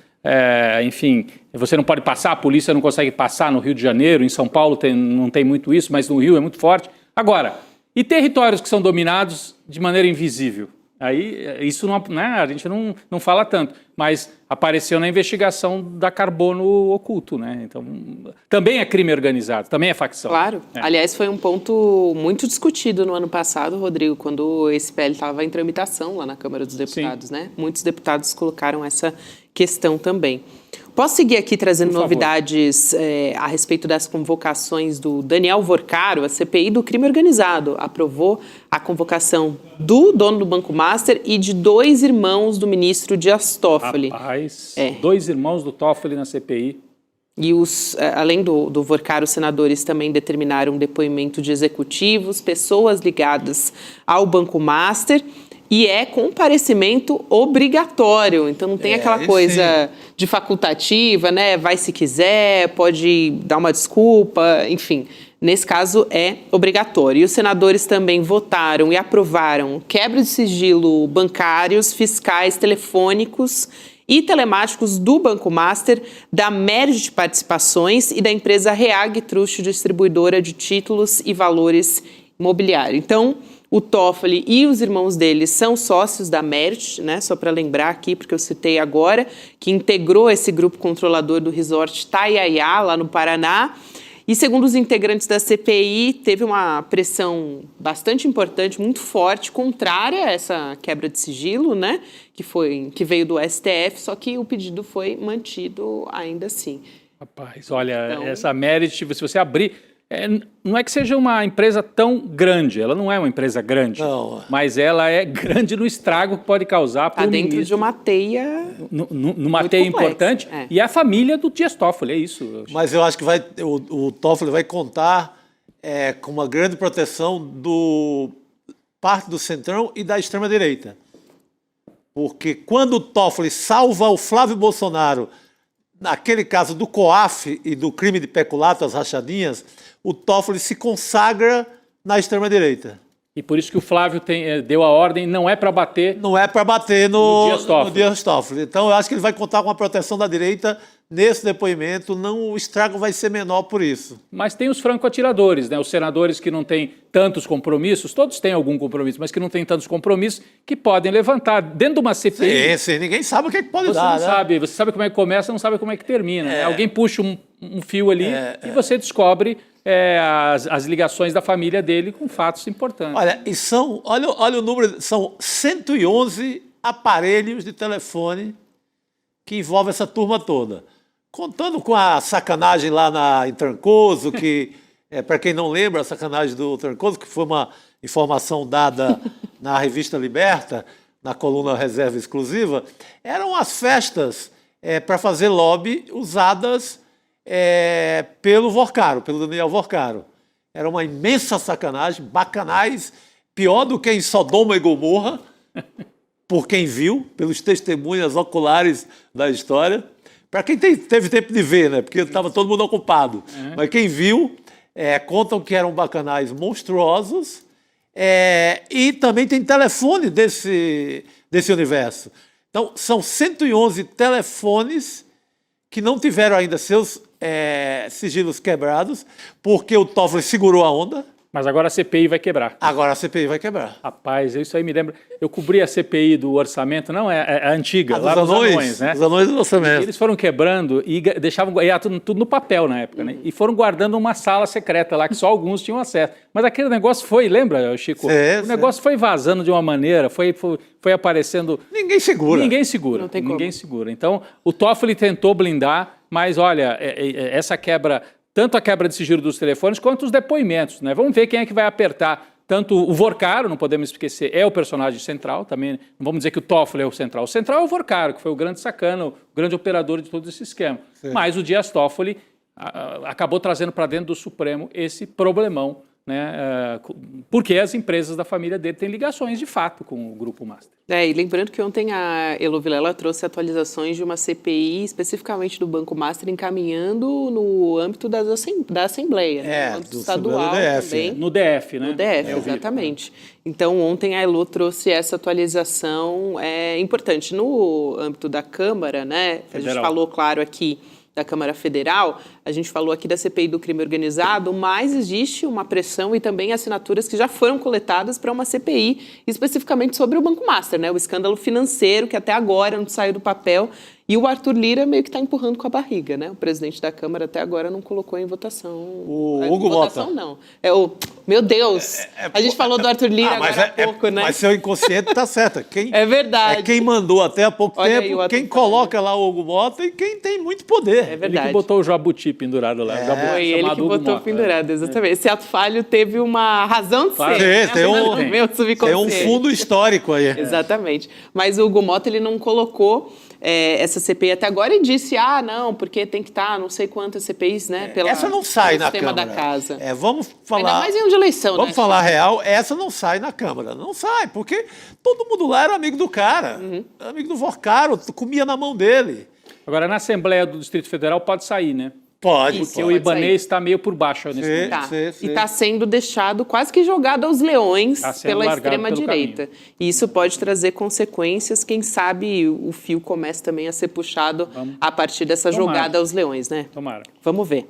enfim, você não pode passar, a polícia não consegue passar no Rio de Janeiro, em São Paulo não tem muito isso, mas no Rio é muito forte. Agora, e territórios que são dominados de maneira invisível? Aí, isso não, né, a gente não fala tanto, mas apareceu na investigação da Carbono Oculto, né? Então, também é crime organizado, também é facção. Claro. Aliás, foi um ponto muito discutido no ano passado, Rodrigo, quando esse PL estava em tramitação lá na Câmara dos Deputados, né? Muitos deputados colocaram essa questão também. Posso seguir aqui trazendo novidades a respeito das convocações do Daniel Vorcaro, a CPI do crime organizado. Aprovou a convocação do dono do Banco Master e de 2 irmãos do ministro Dias Toffoli. Rapaz, 2 irmãos do Toffoli na CPI. E além do Vorcaro, os senadores também determinaram depoimento de executivos, pessoas ligadas ao Banco Master. E é comparecimento obrigatório, então não tem aquela coisa de facultativa, né? Vai se quiser, pode dar uma desculpa, enfim. Nesse caso é obrigatório. E os senadores também votaram e aprovaram quebra de sigilo bancários, fiscais, telefônicos e telemáticos do Banco Master, da Merge de Participações e da empresa Reag Trust, distribuidora de títulos e valores imobiliários. Então, o Toffoli e os irmãos dele são sócios da Merge, né? Só para lembrar aqui, porque eu citei agora, que integrou esse grupo controlador do resort Taiaiá, lá no Paraná. E segundo os integrantes da CPI, teve uma pressão bastante importante, muito forte, contrária a essa quebra de sigilo, né? Que veio do STF, só que o pedido foi mantido ainda assim. Rapaz, olha, então, essa Merge, se você abrir... não é que seja uma empresa tão grande, ela não é uma empresa grande, mas ela é grande no estrago que pode causar para o ministro. Dentro de uma teia... Numa teia importante, e a família do Dias Toffoli, é isso. Mas eu acho que o Toffoli vai contar com uma grande proteção do parte do Centrão e da extrema-direita. Porque quando o Toffoli salva o Flávio Bolsonaro, naquele caso do COAF e do crime de peculato, as rachadinhas, o Toffoli se consagra na extrema-direita. E por isso que o Flávio deu a ordem, não é para bater... Não é para bater no Dias Toffoli. Então, eu acho que ele vai contar com a proteção da direita nesse depoimento. O estrago vai ser menor por isso. Mas tem os franco-atiradores, né? Os senadores que não têm tantos compromissos, todos têm algum compromisso, mas que não têm tantos compromissos, que podem levantar dentro de uma CPI. Sim, ninguém sabe o que pode dar. Você sabe como é que começa, não sabe como é que termina. Né? Alguém puxa um fio ali e você descobre... as ligações da família dele com fatos importantes. Olha o número, são 111 aparelhos de telefone que envolvem essa turma toda. Contando com a sacanagem lá em Trancoso, que, para quem não lembra, a sacanagem do Trancoso, que foi uma informação dada na revista Liberta, na coluna Reserva Exclusiva, eram as festas para fazer lobby usadas pelo Vorcaro, pelo Daniel Vorcaro. Era uma imensa sacanagem, bacanais, pior do que em Sodoma e Gomorra, por quem viu, pelos testemunhas oculares da história. Para quem teve tempo de ver, né? Porque estava todo mundo ocupado. Mas quem viu, contam que eram bacanais monstruosos. E também tem telefone desse universo. Então, são 111 telefones que não tiveram ainda seus sigilos quebrados, porque o Toffoli segurou a onda. Mas agora a CPI vai quebrar. Agora a CPI vai quebrar. Rapaz, isso aí me lembra... Eu cobri a CPI do orçamento, não, é a antiga, lá dos nos anões, né? Os anões do orçamento. Eles foram quebrando e deixavam tudo no papel na época, né? E foram guardando uma sala secreta lá, que só alguns tinham acesso. Mas aquele negócio foi, lembra, Chico? O negócio foi vazando de uma maneira, foi aparecendo... Ninguém segura. Ninguém segura. Não tem como. Ninguém segura. Então, o Toffoli tentou blindar, mas olha, essa quebra... Tanto a quebra de sigilo dos telefones quanto os depoimentos, né? Vamos ver quem é que vai apertar. Tanto o Vorcaro, não podemos esquecer, é o personagem central também. Não vamos dizer que o Toffoli é o central. O central é o Vorcaro, que foi o grande sacana, o grande operador de todo esse esquema. Sim. Mas o Dias Toffoli acabou trazendo para dentro do Supremo esse problemão, né? Porque as empresas da família dele têm ligações, de fato, com o Grupo Master. E lembrando que ontem a Elo Vilela trouxe atualizações de uma CPI, especificamente do Banco Master, encaminhando no âmbito da Assembleia, né? No âmbito estadual DF, também. No DF, né? No DF, exatamente. Então, ontem a Elo trouxe essa atualização importante. No âmbito da Câmara, né? A gente falou, claro, aqui da Câmara Federal, a gente falou aqui da CPI do crime organizado, mas existe uma pressão e também assinaturas que já foram coletadas para uma CPI, especificamente sobre o Banco Master, né? O escândalo financeiro que até agora não saiu do papel, e o Arthur Lira meio que está empurrando com a barriga, né? O presidente da Câmara até agora não colocou em votação. O Hugo votação, Mota. Não. Meu Deus! A gente falou do Arthur Lira agora há pouco, né? Mas seu inconsciente está certo. É verdade. É quem mandou até há pouco tempo, aí, quem coloca lá o Hugo Mota e quem tem muito poder. É verdade. Ele que botou o Jabuti pendurado lá. Foi ele que botou pendurado, exatamente. Esse ato falho teve uma razão de ser. Tem um fundo histórico aí. Exatamente. Mas o Hugo Mota, ele não colocou essa CPI até agora e disse, não, porque tem que estar não sei quantas CPIs, né? Essa não sai na sistema Câmara. Da casa. Vamos falar... Ainda mais em um de eleição, Vamos falar real, essa não sai na Câmara. Não sai, porque todo mundo lá era amigo do cara. Amigo do Vorcaro, comia na mão dele. Agora, na Assembleia do Distrito Federal pode sair, né? Pode. Porque o Ibanez está meio por baixo nesse momento. E está sendo deixado quase que jogado aos leões pela extrema-direita. E isso pode trazer consequências. Quem sabe o fio começa também a ser puxado a partir dessa jogada aos leões, né? Tomara. Vamos ver.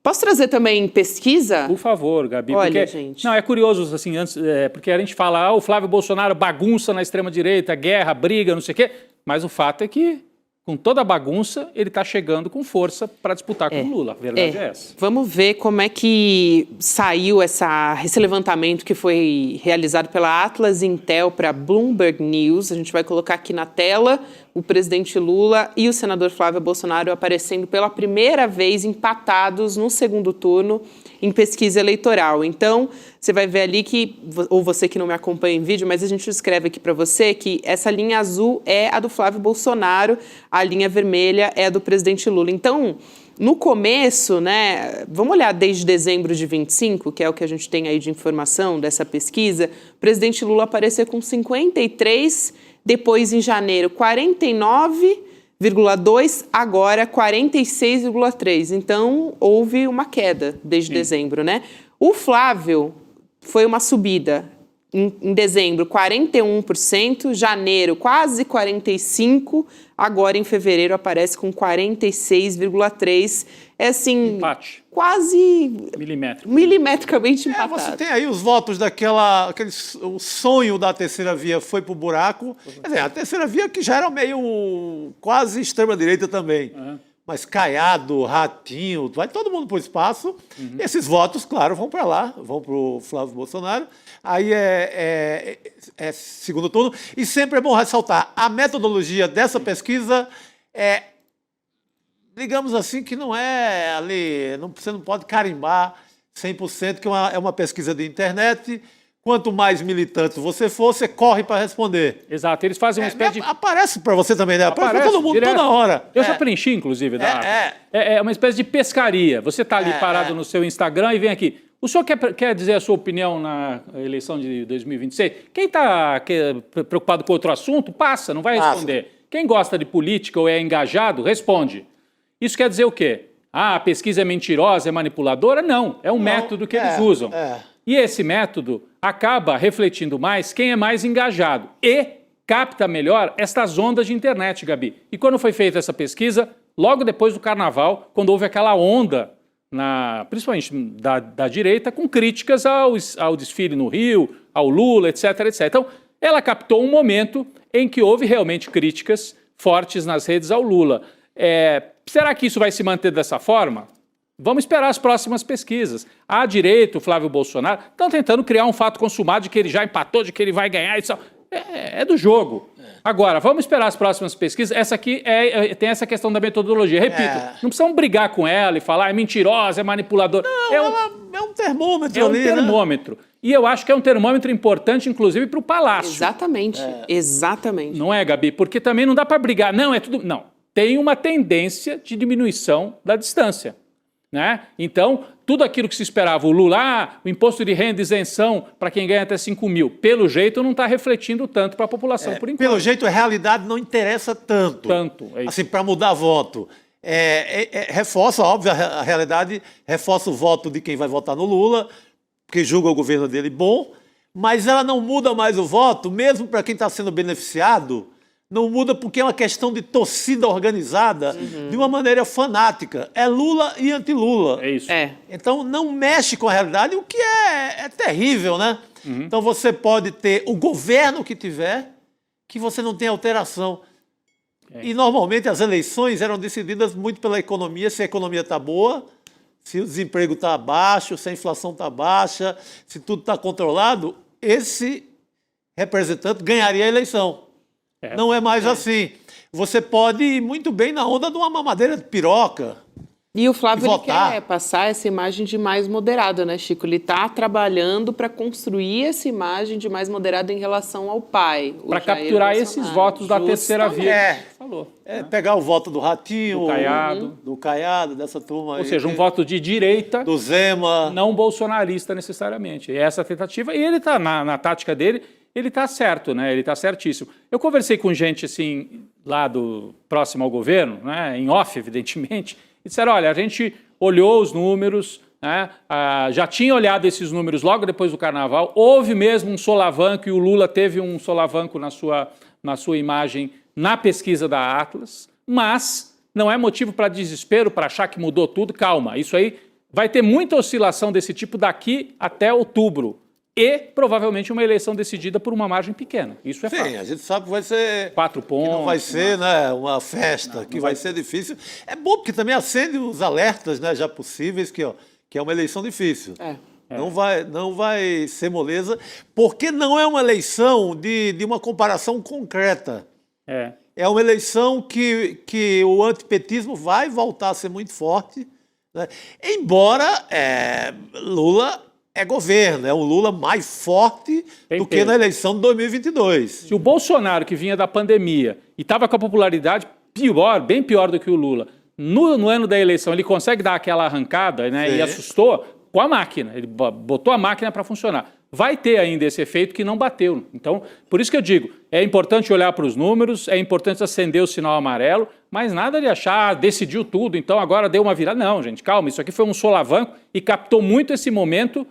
Posso trazer também pesquisa? Por favor, Gabi. Olha, porque, gente. Não, é curioso, assim, antes, porque a gente fala, o Flávio Bolsonaro bagunça na extrema-direita, guerra, briga, não sei o quê. Mas o fato é que, com toda a bagunça, ele está chegando com força para disputar com o Lula. A verdade é essa. Vamos ver como é que saiu esse levantamento que foi realizado pela Atlas Intel para Bloomberg News. A gente vai colocar aqui na tela o presidente Lula e o senador Flávio Bolsonaro aparecendo pela primeira vez empatados no segundo turno em pesquisa eleitoral. Então, você vai ver ali que, ou você que não me acompanha em vídeo, mas a gente escreve aqui para você que essa linha azul é a do Flávio Bolsonaro, a linha vermelha é a do presidente Lula. Então, no começo, né, vamos olhar desde dezembro de 25, que é o que a gente tem aí de informação dessa pesquisa, o presidente Lula apareceu com 53, depois em janeiro 49,2, agora 46,3. Então, houve uma queda desde dezembro, né? O Flávio foi uma subida em dezembro 41%, janeiro quase 45%, agora em fevereiro aparece com 46,3%. É assim, empate. Quase milimetricamente empatado. Você tem aí os votos o sonho da terceira via foi pro buraco. Quer dizer, a terceira via que já era meio quase extrema-direita também. Mas Caiado, Ratinho, vai todo mundo para o espaço. Esses votos, claro, vão para lá, vão para o Flávio Bolsonaro. Aí é segundo turno. E sempre é bom ressaltar, a metodologia dessa pesquisa é digamos assim, que não é ali, você não pode carimbar 100%, que é uma pesquisa de internet. Quanto mais militante você for, você corre para responder. Exato, eles fazem uma espécie de... Aparece para você também, né? Aparece para todo mundo, direto. toda hora. Eu já preenchi, inclusive, é uma espécie de pescaria. Você está ali parado no seu Instagram e vem aqui. O senhor quer dizer a sua opinião na eleição de 2026? Quem está preocupado com outro assunto, passa, não vai responder. Quem gosta de política ou é engajado, responde. Isso quer dizer o quê? A pesquisa é mentirosa, é manipuladora? Não, é um método que eles usam. E esse método acaba refletindo mais quem é mais engajado e capta melhor estas ondas de internet, Gabi. E quando foi feita essa pesquisa? Logo depois do Carnaval, quando houve aquela onda, principalmente da direita, com críticas ao desfile no Rio, ao Lula, etc, etc. Então, ela captou um momento em que houve realmente críticas fortes nas redes ao Lula. Será que isso vai se manter dessa forma? Vamos esperar as próximas pesquisas. A direita, o Flávio Bolsonaro, estão tentando criar um fato consumado de que ele já empatou, de que ele vai ganhar. É do jogo. Agora, vamos esperar as próximas pesquisas. Essa aqui tem essa questão da metodologia. Repito, não precisamos brigar com ela e falar é mentirosa, é manipuladora. Não, é um termômetro ali, né? É um termômetro. E eu acho que é um termômetro importante, inclusive, para o Palácio. Exatamente, exatamente. Não é, Gabi? Porque também não dá para brigar. Não, é tudo... Não. Tem uma tendência de diminuição da distância. Né? Então, tudo aquilo que se esperava, o Lula, o imposto de renda, isenção para quem ganha até 5 mil, pelo jeito não está refletindo tanto para a população por enquanto. Pelo jeito, a realidade não interessa tanto. Assim, para mudar voto. Reforça, óbvio, a realidade reforça o voto de quem vai votar no Lula, porque julga o governo dele bom, mas ela não muda mais o voto, mesmo para quem está sendo beneficiado. Não muda porque é uma questão de torcida organizada de uma maneira fanática. É Lula e anti-Lula. É isso. Então não mexe com a realidade, o que é terrível, né? Então você pode ter o governo que tiver, que você não tem alteração. E normalmente as eleições eram decididas muito pela economia, se a economia está boa, se o desemprego está baixo, se a inflação está baixa, se tudo está controlado, esse representante ganharia a eleição. Não é mais assim. Você pode ir muito bem na onda de uma mamadeira de piroca. E o Flávio ele quer passar essa imagem de mais moderado, né, Chico? Ele está trabalhando para construir essa imagem de mais moderado em relação ao pai. Para capturar esses votos da terceira via. Falou. Pegar o voto do Ratinho, do Caiado, dessa turma. Ou seja, um voto de direita. Do Zema. Não bolsonarista necessariamente. E essa tentativa, e ele está na tática dele. Ele está certo, né? Ele está certíssimo. Eu conversei com gente assim, lá próximo ao governo, né? Em off, evidentemente, e disseram, olha, a gente olhou os números, né? Já tinha olhado esses números logo depois do Carnaval, houve mesmo um solavanco, e o Lula teve um solavanco na sua imagem na pesquisa da Atlas, mas não é motivo para desespero, para achar que mudou tudo. Calma, isso aí vai ter muita oscilação desse tipo daqui até outubro. E, provavelmente, uma eleição decidida por uma margem pequena. Isso é fato. Sim, a gente sabe que vai ser... 4 pontos. Que não vai ser uma festa, que vai ser difícil. É bom, porque também acende os alertas, né, já possíveis, que é uma eleição difícil. Não vai ser moleza, porque não é uma eleição de uma comparação concreta. É uma eleição que o antipetismo vai voltar a ser muito forte, né? Embora Lula... é governo, é um Lula mais forte do que na eleição de 2022. Se o Bolsonaro, que vinha da pandemia e estava com a popularidade bem pior do que o Lula, no ano da eleição ele consegue dar aquela arrancada, né, e assustou com a máquina, ele botou a máquina para funcionar. Vai ter ainda esse efeito que não bateu. Então, por isso que eu digo, é importante olhar para os números, é importante acender o sinal amarelo, mas nada de achar, decidiu tudo, então agora deu uma virada. Não, gente, calma, isso aqui foi um solavanco e captou muito esse momento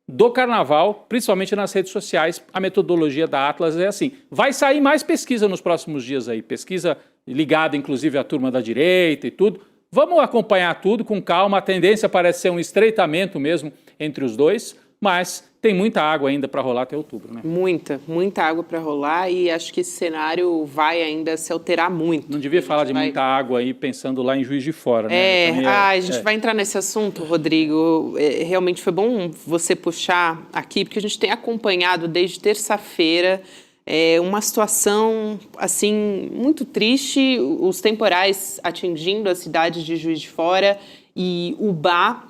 do Carnaval, principalmente nas redes sociais. A metodologia da Atlas é assim. Vai sair mais pesquisa nos próximos dias aí, pesquisa ligada inclusive à turma da direita e tudo. Vamos acompanhar tudo com calma, a tendência parece ser um estreitamento mesmo entre os dois, mas tem muita água ainda para rolar até outubro, né? Muita água para rolar, e acho que esse cenário vai ainda se alterar muito. Não devia falar de muita água aí pensando lá em Juiz de Fora, né? A gente vai entrar nesse assunto, Rodrigo. Realmente foi bom você puxar aqui, porque a gente tem acompanhado desde terça-feira É uma situação, assim, muito triste, os temporais atingindo a cidade de Juiz de Fora e Ubá,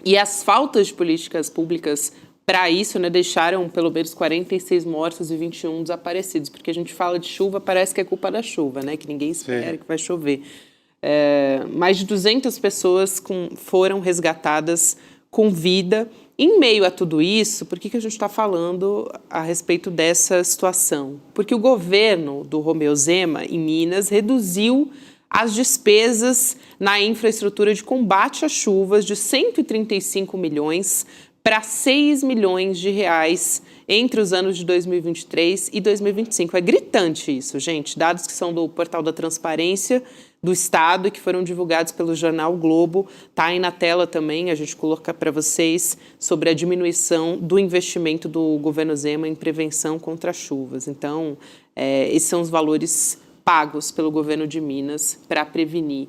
e as faltas de políticas públicas para isso, né, deixaram pelo menos 46 mortos e 21 desaparecidos, porque a gente fala de chuva, parece que é culpa da chuva, né, que ninguém espera que vai chover. Mais de 200 pessoas foram resgatadas com vida. Em meio a tudo isso, por que a gente está falando a respeito dessa situação? Porque o governo do Romeu Zema, em Minas, reduziu as despesas na infraestrutura de combate às chuvas de 135 milhões para 6 milhões de reais entre os anos de 2023 e 2025. É gritante isso, gente. Dados que são do Portal da Transparência do Estado e que foram divulgados pelo jornal Globo. Está aí na tela também, a gente coloca para vocês sobre a diminuição do investimento do governo Zema em prevenção contra as chuvas. Então, esses são os valores pagos pelo governo de Minas para prevenir.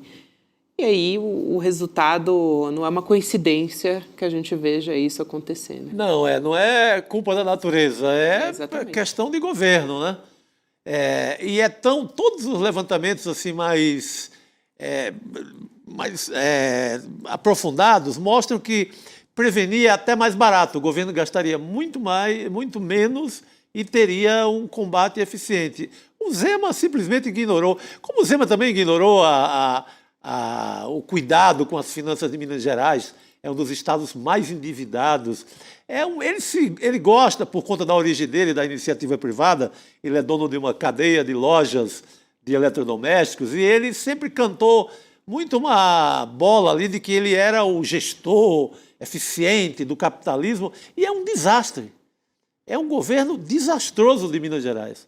E aí o resultado não é uma coincidência que a gente veja isso acontecendo. Não é culpa da natureza, é questão de governo, né? E todos os levantamentos assim mais aprofundados mostram que prevenir é até mais barato. O governo gastaria muito menos e teria um combate eficiente. O Zema simplesmente ignorou, como o Zema também ignorou o cuidado com as finanças de Minas Gerais. É um dos estados mais endividados. Ele gosta, por conta da origem dele, da iniciativa privada, ele é dono de uma cadeia de lojas de eletrodomésticos, e ele sempre cantou muito uma bola ali de que ele era o gestor eficiente do capitalismo, e é um desastre. É um governo desastroso de Minas Gerais.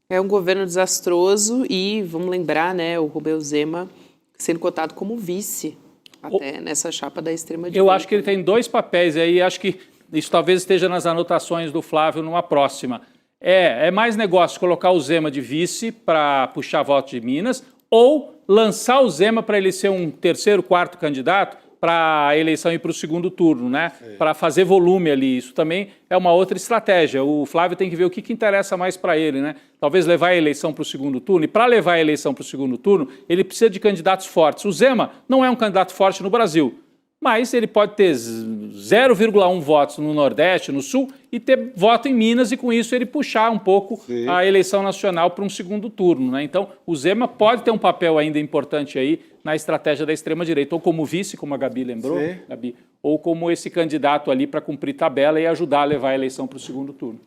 É um governo desastroso e, vamos lembrar, né, o Romeu Zema sendo cotado como vice até nessa chapa da extrema-direita. Eu acho que ele tem dois papéis aí, acho que isso talvez esteja nas anotações do Flávio numa próxima. É mais negócio colocar o Zema de vice para puxar votos de Minas ou lançar o Zema para ele ser um terceiro, quarto candidato para a eleição ir para o segundo turno, né? Para fazer volume ali. Isso também é uma outra estratégia. O Flávio tem que ver o que interessa mais para ele, né? Talvez levar a eleição para o segundo turno. E para levar a eleição para o segundo turno, ele precisa de candidatos fortes. O Zema não é um candidato forte no Brasil, mas ele pode ter 0,1 votos no Nordeste, no Sul, e ter voto em Minas, e com isso ele puxar um pouco a eleição nacional para um segundo turno, né? Então, o Zema pode ter um papel ainda importante aí na estratégia da extrema-direita, ou como vice, como a Gabi lembrou, Gabi, ou como esse candidato ali para cumprir tabela e ajudar a levar a eleição para o segundo turno.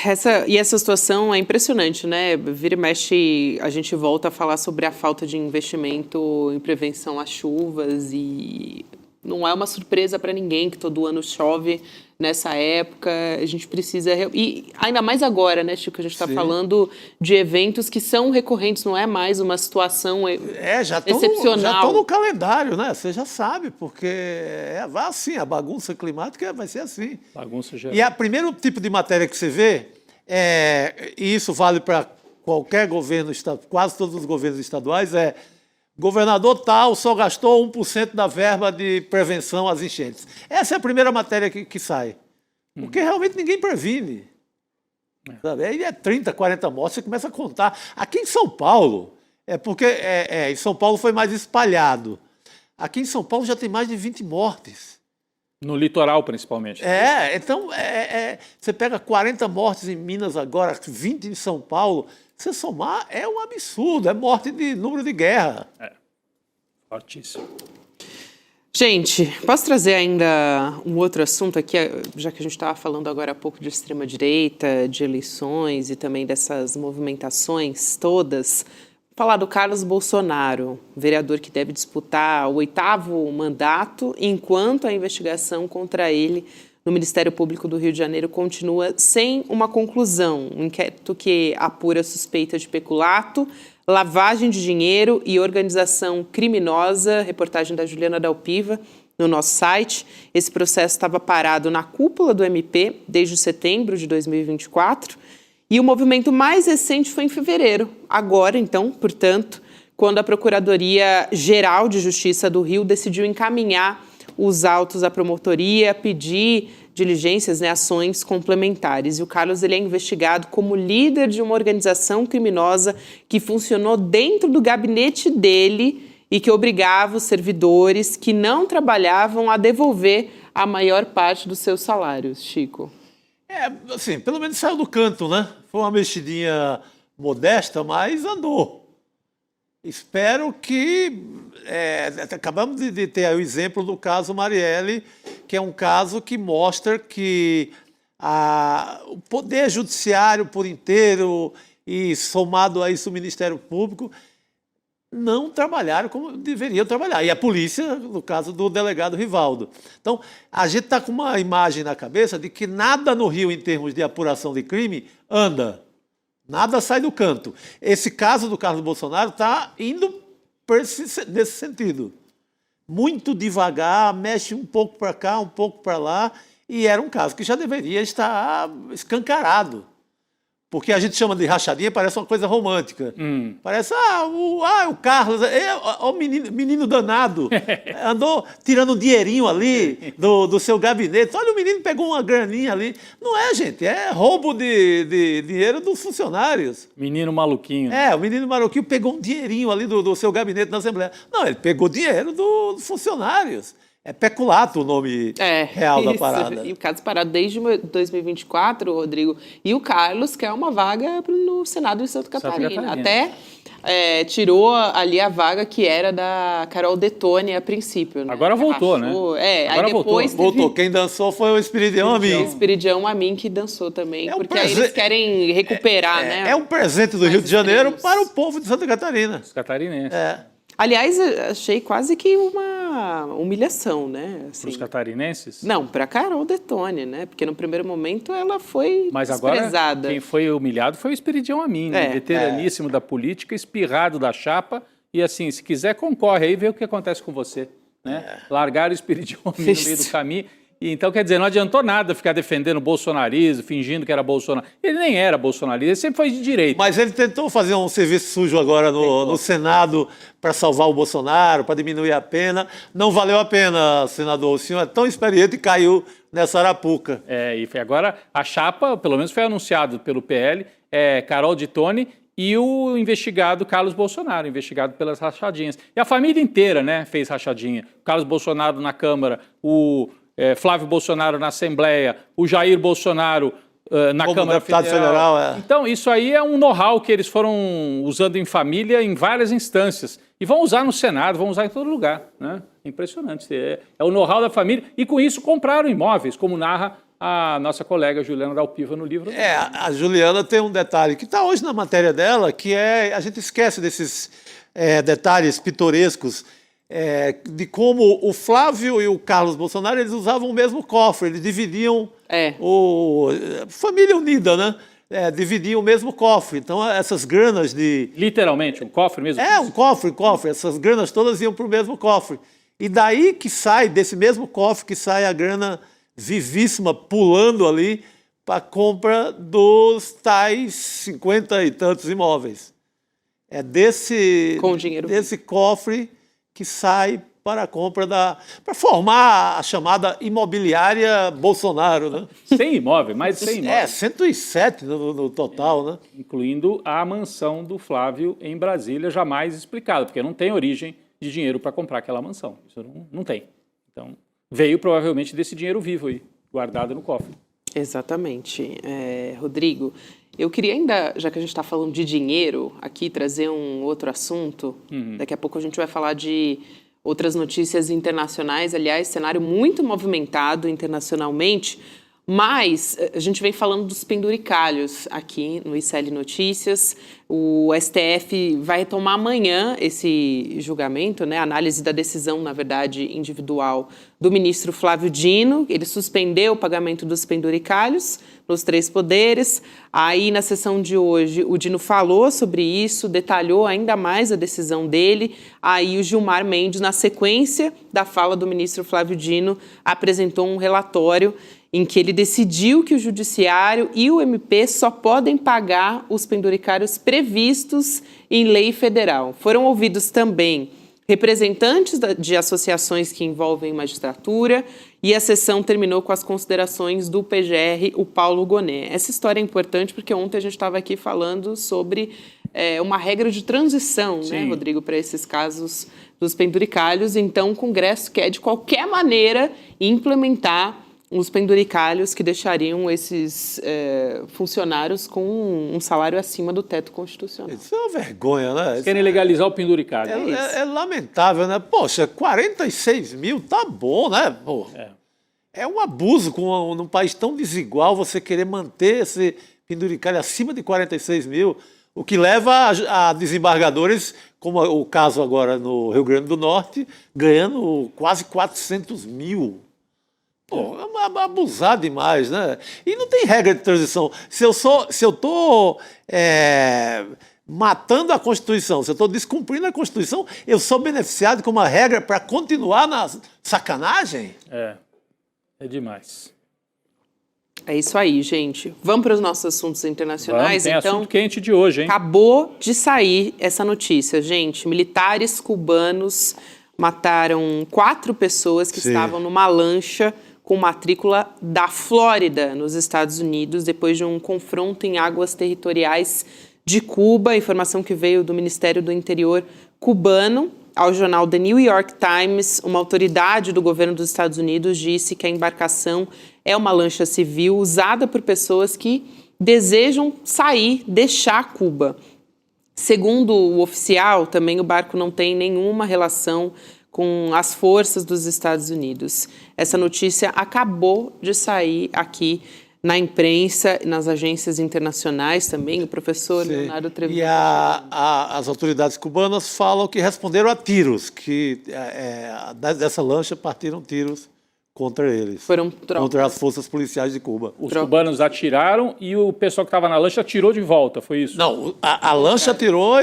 Essa situação é impressionante, né? Vira e mexe, a gente volta a falar sobre a falta de investimento em prevenção às chuvas e não é uma surpresa para ninguém que todo ano chove nessa época. A gente precisa... E ainda mais agora, né, Chico? A gente está falando de eventos que são recorrentes, não é mais uma situação excepcional. Já estão no calendário, né? Você já sabe, porque vai assim, a bagunça climática vai ser assim. Bagunça geral. E o primeiro tipo de matéria que você vê, e isso vale para qualquer governo, quase todos os governos estaduais, governador tal só gastou 1% da verba de prevenção às enchentes. Essa é a primeira matéria que sai. Porque realmente ninguém previne. Sabe? Aí 30, 40 mortes, você começa a contar. Aqui em São Paulo, porque em São Paulo foi mais espalhado. Aqui em São Paulo já tem mais de 20 mortes. No litoral, principalmente. Então, você pega 40 mortes em Minas agora, 20 em São Paulo. Se somar, é um absurdo, é morte de número de guerra. Fortíssimo. Gente, posso trazer ainda um outro assunto aqui, já que a gente estava falando agora há pouco de extrema-direita, de eleições e também dessas movimentações todas. Falar do Carlos Bolsonaro, vereador que deve disputar o 8º mandato, enquanto a investigação contra ele no Ministério Público do Rio de Janeiro continua sem uma conclusão. Um inquérito que apura suspeita de peculato, lavagem de dinheiro e organização criminosa. Reportagem da Juliana Dalpiva no nosso site. Esse processo estava parado na cúpula do MP desde setembro de 2024 e o movimento mais recente foi em fevereiro. Agora, então, portanto, quando a Procuradoria-Geral de Justiça do Rio decidiu encaminhar os autos à promotoria, pedir diligências, né, ações complementares. E o Carlos ele é investigado como líder de uma organização criminosa que funcionou dentro do gabinete dele e que obrigava os servidores que não trabalhavam a devolver a maior parte dos seus salários, Chico. Assim, pelo menos saiu do canto, né? Foi uma mexidinha modesta, mas andou. Espero que... acabamos de ter aí o exemplo do caso Marielle, que é um caso que mostra que o poder judiciário por inteiro e somado a isso o Ministério Público não trabalharam como deveriam trabalhar. E a polícia, no caso do delegado Rivaldo. Então, a gente está com uma imagem na cabeça de que nada no Rio, em termos de apuração de crime, anda. Nada sai do canto. Esse caso do Carlos Bolsonaro está indo nesse sentido. Muito devagar, mexe um pouco para cá, um pouco para lá, e era um caso que já deveria estar escancarado. Porque a gente chama de rachadinha, parece uma coisa romântica. Parece, o Carlos, o menino danado, andou tirando um dinheirinho ali do seu gabinete. Olha, o menino pegou uma graninha ali. Não é, gente, é roubo de dinheiro dos funcionários. Menino maluquinho. O menino maluquinho pegou um dinheirinho ali do seu gabinete na Assembleia. Não, ele pegou dinheiro dos funcionários. É peculato o nome real da parada. E o caso parado desde 2024, Rodrigo. E o Carlos quer uma vaga no Senado de Santa Catarina. Até tirou ali a vaga que era da Carol Detone a princípio. Né? Agora voltou, né? Agora aí depois voltou. Quem dançou foi o Espiridião Amin. O Espiridião Amin que dançou também, porque aí eles querem recuperar, né? É um presente do Rio de Janeiro para o povo de Santa Catarina. Os catarinenses. Aliás, achei quase que uma humilhação, né? Assim, para os catarinenses? Não, para Carol Detone, né? Porque no primeiro momento ela foi desprezada. Agora quem foi humilhado foi o Espiridião Amin, veteraníssimo da política, espirrado da chapa. E assim, se quiser, concorre aí e vê o que acontece com você. Né? Largaram o Espiridião Amin no meio do caminho. E, então, quer dizer, não adiantou nada ficar defendendo o bolsonarismo, fingindo que era Bolsonaro. Ele nem era bolsonarista, ele sempre foi de direita. Mas ele tentou fazer um serviço sujo agora no Senado para salvar o Bolsonaro, para diminuir a pena. Não valeu a pena, senador. O senhor é tão experiente e caiu nessa arapuca. E agora a chapa, pelo menos foi anunciado pelo PL, Carol Detone e o investigado Carlos Bolsonaro, investigado pelas rachadinhas. E a família inteira, né, fez rachadinha. O Carlos Bolsonaro na Câmara, o Flávio Bolsonaro na Assembleia, o Jair Bolsonaro na como Câmara Federal. Então, isso aí é um know-how que eles foram usando em família em várias instâncias. E vão usar no Senado, vão usar em todo lugar. Né? Impressionante. É o know-how da família. E com isso compraram imóveis, como narra a nossa colega Juliana Dalpiva no livro. A Juliana tem um detalhe que está hoje na matéria dela, que a gente esquece desses detalhes pitorescos, de como o Flávio e o Carlos Bolsonaro eles usavam o mesmo cofre, eles dividiam família unida, né? Dividiam o mesmo cofre. Então essas granas de... Literalmente, um cofre mesmo? Um cofre. Essas granas todas iam para o mesmo cofre. E daí que sai, desse mesmo cofre, que sai a grana vivíssima pulando ali para a compra dos tais 50 e tantos imóveis. É desse cofre que sai para a compra para formar a chamada imobiliária Bolsonaro, né? 100 imóveis, mais de 100 imóveis. 107 no total, né? Incluindo a mansão do Flávio em Brasília, jamais explicada, porque não tem origem de dinheiro para comprar aquela mansão. Isso não tem. Então, veio provavelmente desse dinheiro vivo aí, guardado no cofre. Exatamente. Rodrigo, eu queria ainda, já que a gente está falando de dinheiro, aqui trazer um outro assunto. Daqui a pouco a gente vai falar de outras notícias internacionais. Aliás, cenário muito movimentado internacionalmente, mas a gente vem falando dos penduricalhos aqui no ICL Notícias. O STF vai retomar amanhã esse julgamento, né? Análise da decisão, na verdade, individual do ministro Flávio Dino. Ele suspendeu o pagamento dos penduricalhos nos 3 poderes. Aí, na sessão de hoje, o Dino falou sobre isso, detalhou ainda mais a decisão dele. Aí, o Gilmar Mendes, na sequência da fala do ministro Flávio Dino, apresentou um relatório em que ele decidiu que o Judiciário e o MP só podem pagar os penduricários previstos em lei federal. Foram ouvidos também representantes de associações que envolvem magistratura, e a sessão terminou com as considerações do PGR, o Paulo Gonet. Essa história é importante porque ontem a gente estava aqui falando sobre uma regra de transição, né, Rodrigo, para esses casos dos penduricalhos. Então, o Congresso quer, de qualquer maneira, implementar os penduricalhos que deixariam esses funcionários com um salário acima do teto constitucional. Isso é uma vergonha, né? Eles querem legalizar o penduricalho. É lamentável, né? Poxa, 46 mil tá bom, né? É um abuso num país tão desigual você querer manter esse penduricalho acima de 46 mil, o que leva a desembargadores, como o caso agora no Rio Grande do Norte, ganhando quase 400 mil. Pô, é abusar demais, né? E não tem regra de transição. Se eu estou matando a Constituição, se eu estou descumprindo a Constituição, eu sou beneficiado com uma regra para continuar na sacanagem? É demais. É isso aí, gente. Vamos para os nossos assuntos internacionais? Tem então, assunto quente de hoje, hein? Acabou de sair essa notícia, gente. Militares cubanos mataram 4 pessoas que estavam numa lancha com matrícula da Flórida, nos Estados Unidos, depois de um confronto em águas territoriais de Cuba. Informação que veio do Ministério do Interior cubano. Ao jornal The New York Times, uma autoridade do governo dos Estados Unidos disse que a embarcação é uma lancha civil usada por pessoas que desejam deixar Cuba. Segundo o oficial, também o barco não tem nenhuma relação com as forças dos Estados Unidos. Essa notícia acabou de sair aqui na imprensa, nas agências internacionais também, o professor Leonardo Trevisan. E as autoridades cubanas falam que responderam a tiros, que dessa lancha partiram tiros contra eles. Foram trocas. Contra as forças policiais de Cuba. Os cubanos atiraram e o pessoal que estava na lancha atirou de volta, foi isso? Não, a lancha atirou.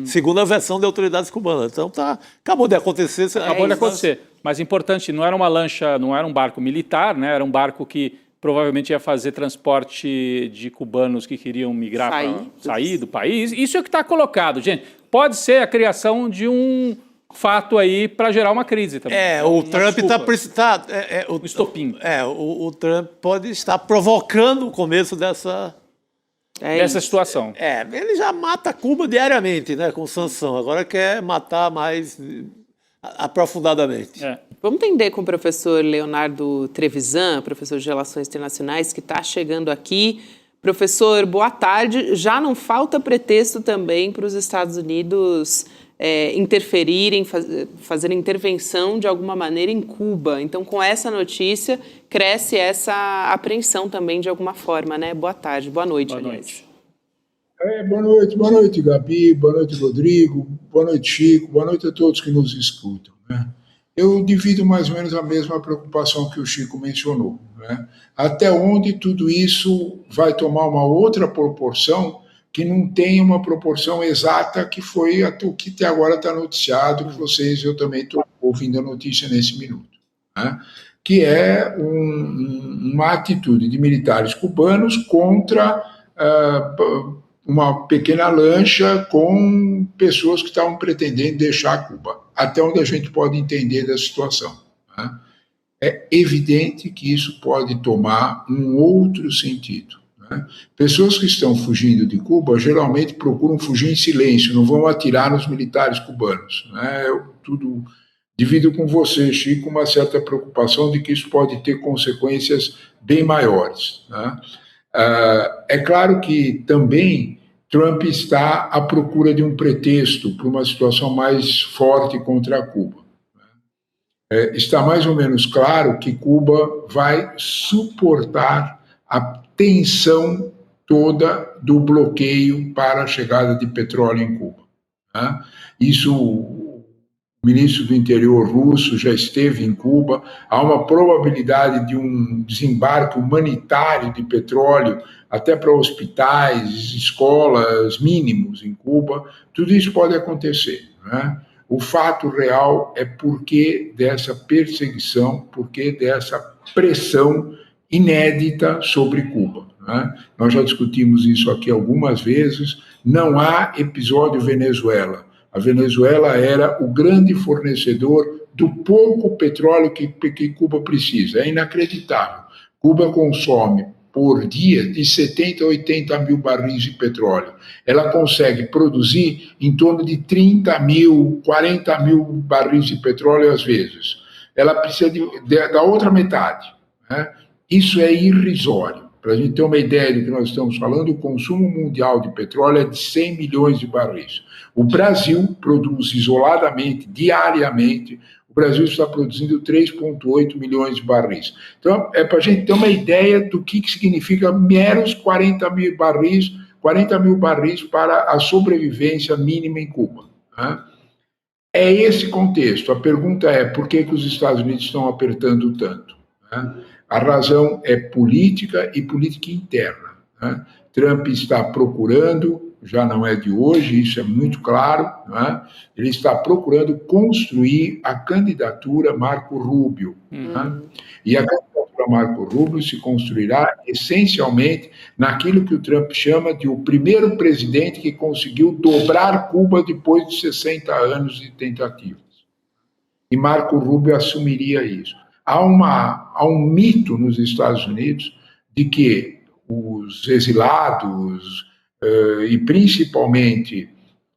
Segundo a versão de autoridades cubanas. Então acabou de acontecer. Acabou de acontecer. Mas importante, não era uma lancha, não era um barco militar, né? Era um barco que provavelmente ia fazer transporte de cubanos que queriam migrar para sair do país. Isso é o que está colocado, gente. Pode ser a criação de um fato aí para gerar uma crise também. O Trump está... o estopim. O Trump pode estar provocando o começo dessa situação. Ele já mata Cuba diariamente, né, com sanção. Agora quer matar mais aprofundadamente. Vamos entender com o professor Leonardo Trevisan, professor de Relações Internacionais, que está chegando aqui. Professor, boa tarde. Já não falta pretexto também para os Estados Unidos interferirem, fazer intervenção de alguma maneira em Cuba. Então, com essa notícia, cresce essa apreensão também de alguma forma, né? Boa tarde, boa noite. Boa noite. Boa noite, Gabi, boa noite, Rodrigo, boa noite, Chico, boa noite a todos que nos escutam, né? Eu divido mais ou menos a mesma preocupação que o Chico mencionou, né? Até onde tudo isso vai tomar uma outra proporção que não tem uma proporção exata, que foi o que até agora está noticiado, que eu também estou ouvindo a notícia nesse minuto, né? Que é uma atitude de militares cubanos contra uma pequena lancha com pessoas que estavam pretendendo deixar Cuba, até onde a gente pode entender da situação, né? É evidente que isso pode tomar um outro sentido, né? Pessoas que estão fugindo de Cuba geralmente procuram fugir em silêncio, não vão atirar nos militares cubanos, né? Eu divido com você, Chico, uma certa preocupação de que isso pode ter consequências bem maiores, né? É claro que também Trump está à procura de um pretexto para uma situação mais forte contra Cuba. Está mais ou menos claro que Cuba vai suportar a tensão toda do bloqueio para a chegada de petróleo em Cuba, né? Isso, o ministro do Interior russo já esteve em Cuba. Há uma probabilidade de um desembarque humanitário de petróleo até para hospitais, escolas, mínimos em Cuba. Tudo isso pode acontecer, né? O fato real é porque dessa perseguição, porque dessa pressão inédita sobre Cuba, né? Nós já discutimos isso aqui algumas vezes. Não há episódio Venezuela. A Venezuela era o grande fornecedor do pouco petróleo que Cuba precisa. É inacreditável. Cuba consome por dia de 70 a 80 mil barris de petróleo. Ela consegue produzir em torno de 30 mil, 40 mil barris de petróleo às vezes. Ela precisa da outra metade, né? Isso é irrisório. Para a gente ter uma ideia do que nós estamos falando, o consumo mundial de petróleo é de 100 milhões de barris. O Brasil produz isoladamente, diariamente, o Brasil está produzindo 3,8 milhões de barris. Então, é para a gente ter uma ideia do que significa meros 40 mil barris para a sobrevivência mínima em Cuba, né? É esse contexto. A pergunta é por que os Estados Unidos estão apertando tanto, né? A razão é política e política interna, né? Trump está procurando, já não é de hoje, isso é muito claro, né? Ele está procurando construir a candidatura Marco Rubio, né? E a candidatura Marco Rubio se construirá essencialmente naquilo que o Trump chama de o primeiro presidente que conseguiu dobrar Cuba depois de 60 anos de tentativas. E Marco Rubio assumiria isso. Há um mito nos Estados Unidos de que os exilados e principalmente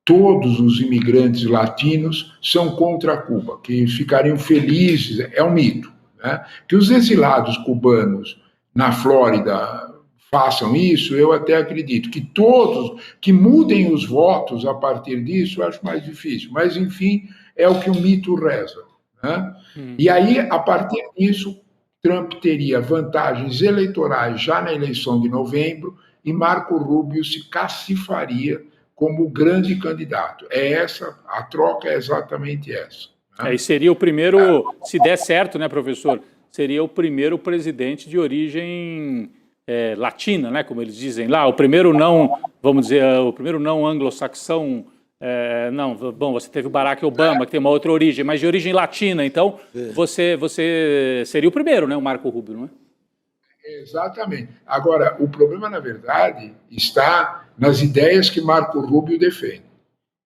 todos os imigrantes latinos são contra Cuba, que ficariam felizes, é um mito, né? Que os exilados cubanos na Flórida façam isso, eu até acredito. Que todos, que mudem os votos a partir disso, eu acho mais difícil. Mas, enfim, é o que o mito reza, né? E aí, a partir disso, Trump teria vantagens eleitorais já na eleição de novembro e Marco Rubio se cacifaria como o grande candidato. A troca é exatamente essa, né? E seria o primeiro, se der certo, né, professor, seria o primeiro presidente de origem latina, né, como eles dizem lá, o primeiro não, vamos dizer, o primeiro não anglo-saxão. Não, bom, você teve o Barack Obama, que tem uma outra origem, mas de origem latina, então você seria o primeiro, né, o Marco Rubio, não é? Exatamente. Agora, o problema, na verdade, está nas ideias que Marco Rubio defende.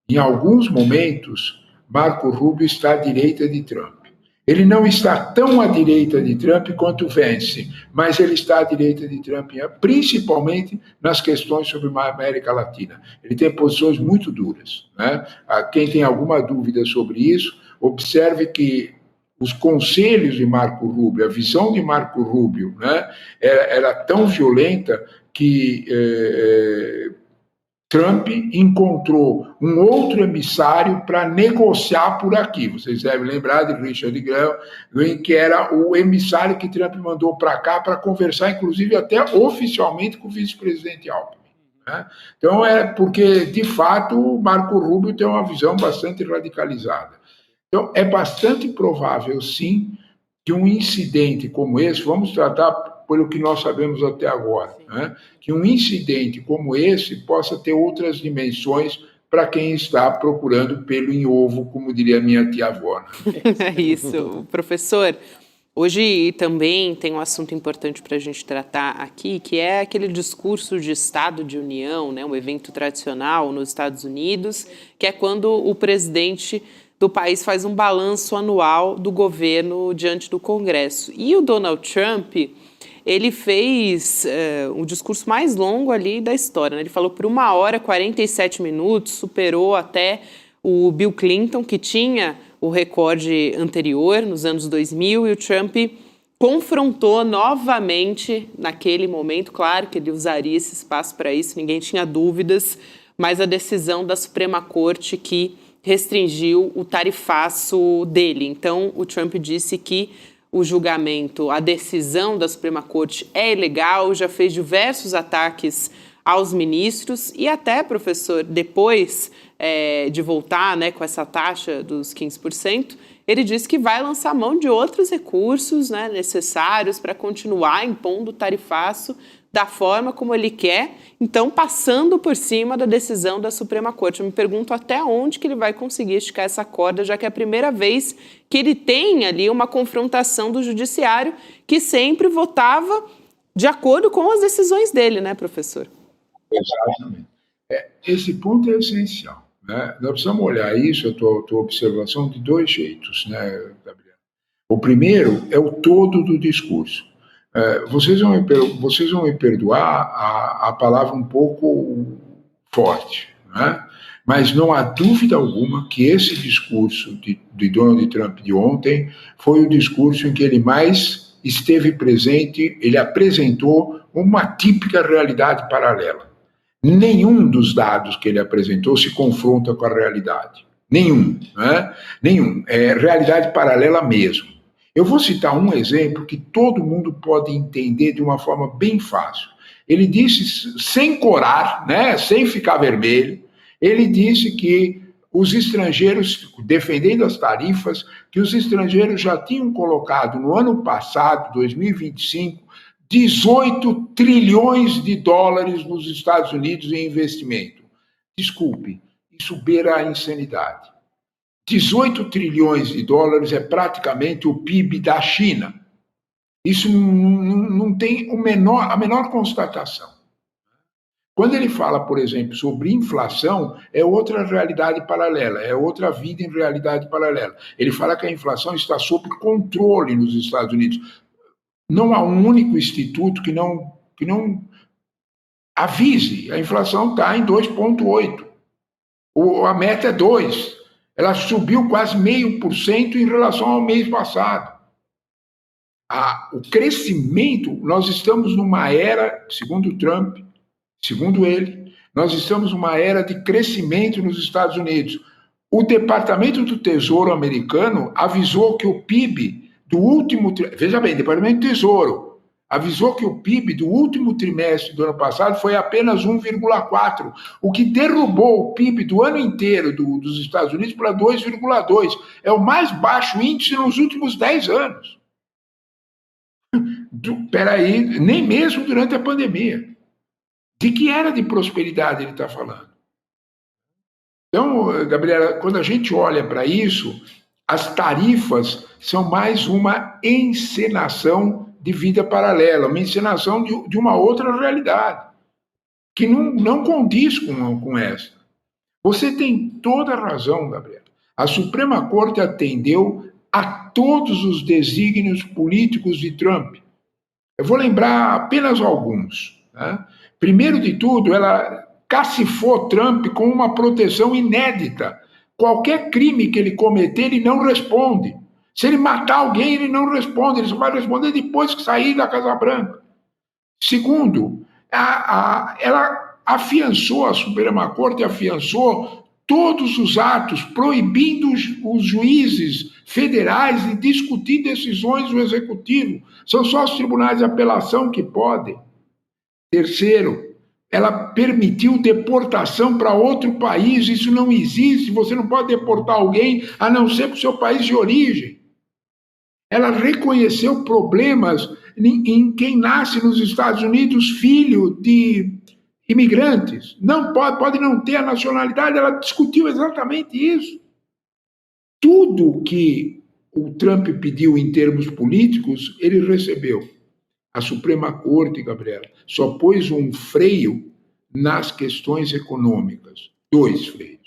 Em alguns momentos, Marco Rubio está à direita de Trump. Ele não está tão à direita de Trump quanto Vance, mas ele está à direita de Trump, principalmente nas questões sobre a América Latina. Ele tem posições muito duras, né? Quem tem alguma dúvida sobre isso, observe que os conselhos de Marco Rubio, a visão de Marco Rubio, né, era tão violenta que Trump encontrou um outro emissário para negociar por aqui. Vocês devem lembrar de Richard Glenn, que era o emissário que Trump mandou para cá para conversar, inclusive até oficialmente, com o vice-presidente Alckmin, né? Então, porque, de fato, Marco Rubio tem uma visão bastante radicalizada. Então, é bastante provável, sim, que um incidente como esse, vamos tratar pelo que nós sabemos até agora, né? Que um incidente como esse possa ter outras dimensões para quem está procurando pelo em ovo, como diria minha tia-avó, né? É isso. Professor, hoje também tem um assunto importante para a gente tratar aqui, que é aquele discurso de Estado de União, né? Um evento tradicional nos Estados Unidos, que é quando o presidente do país faz um balanço anual do governo diante do Congresso. E o Donald Trump, ele fez um discurso mais longo ali da história, né? Ele falou por 1 hora e 47 minutos, superou até o Bill Clinton, que tinha o recorde anterior, nos anos 2000, e o Trump confrontou novamente, naquele momento, claro que ele usaria esse espaço para isso, ninguém tinha dúvidas, mas a decisão da Suprema Corte que restringiu o tarifaço dele. Então, o Trump disse que o julgamento, a decisão da Suprema Corte é ilegal, já fez diversos ataques aos ministros e até, professor, depois de voltar, né, com essa taxa dos 15%, ele disse que vai lançar mão de outros recursos, né, necessários para continuar impondo o tarifaço da forma como ele quer, então passando por cima da decisão da Suprema Corte. Eu me pergunto até onde que ele vai conseguir esticar essa corda, já que é a primeira vez que ele tem ali uma confrontação do judiciário que sempre votava de acordo com as decisões dele, né, professor? Exatamente. Esse ponto é essencial, né? Nós precisamos olhar isso, a tua observação, de dois jeitos, né, Gabriel? O primeiro é o todo do discurso. Vocês vão me perdoar a palavra um pouco forte, né? Mas não há dúvida alguma que esse discurso de Donald Trump de ontem foi o discurso em que ele mais esteve presente, ele apresentou uma típica realidade paralela. Nenhum dos dados que ele apresentou se confronta com a realidade. Nenhum, né? Nenhum. É realidade paralela mesmo. Eu vou citar um exemplo que todo mundo pode entender de uma forma bem fácil. Ele disse, sem corar, né, sem ficar vermelho, ele disse que os estrangeiros, defendendo as tarifas, que os estrangeiros já tinham colocado no ano passado, 2025, 18 trilhões de dólares nos Estados Unidos em investimento. Desculpe, isso beira a insanidade. 18 trilhões de dólares é praticamente o PIB da China. Isso não tem a menor constatação. Quando ele fala, por exemplo, sobre inflação, é outra realidade paralela, é outra vida em realidade paralela. Ele fala que a inflação está sob controle nos Estados Unidos. Não há um único instituto que não avise. A inflação está em 2,8%. A meta é 2%. Ela subiu quase 0,5% em relação ao mês passado. O crescimento, nós estamos numa era, segundo Trump, segundo ele, nós estamos numa era de crescimento nos Estados Unidos. O Departamento do Tesouro americano avisou que o PIB do último... Veja bem, Departamento do Tesouro avisou que o PIB do último trimestre do ano passado foi apenas 1,4%, o que derrubou o PIB do ano inteiro dos Estados Unidos para 2,2%. É o mais baixo índice nos últimos 10 anos. Peraí, nem mesmo durante a pandemia. De que era de prosperidade ele está falando? Então, Gabriela, quando a gente olha para isso, as tarifas são mais uma encenação de vida paralela, uma encenação de uma outra realidade, que não condiz com essa. Você tem toda a razão, Gabriel. A Suprema Corte atendeu a todos os desígnios políticos de Trump. Eu vou lembrar apenas alguns, né? Primeiro de tudo, ela cacifou Trump com uma proteção inédita. Qualquer crime que ele cometer, ele não responde. Se ele matar alguém, ele não responde, ele só vai responder depois que sair da Casa Branca. Segundo, ela afiançou, a Suprema Corte afiançou todos os atos proibindo os juízes federais de discutir decisões do Executivo. São só os tribunais de apelação que podem. Terceiro, ela permitiu deportação para outro país. Isso não existe. Você não pode deportar alguém a não ser para o seu país de origem. Ela reconheceu problemas em quem nasce nos Estados Unidos filho de imigrantes. Não pode não ter a nacionalidade. Ela discutiu exatamente isso. Tudo que o Trump pediu em termos políticos, ele recebeu. A Suprema Corte, Gabriela, só pôs um freio nas questões econômicas. 2 freios.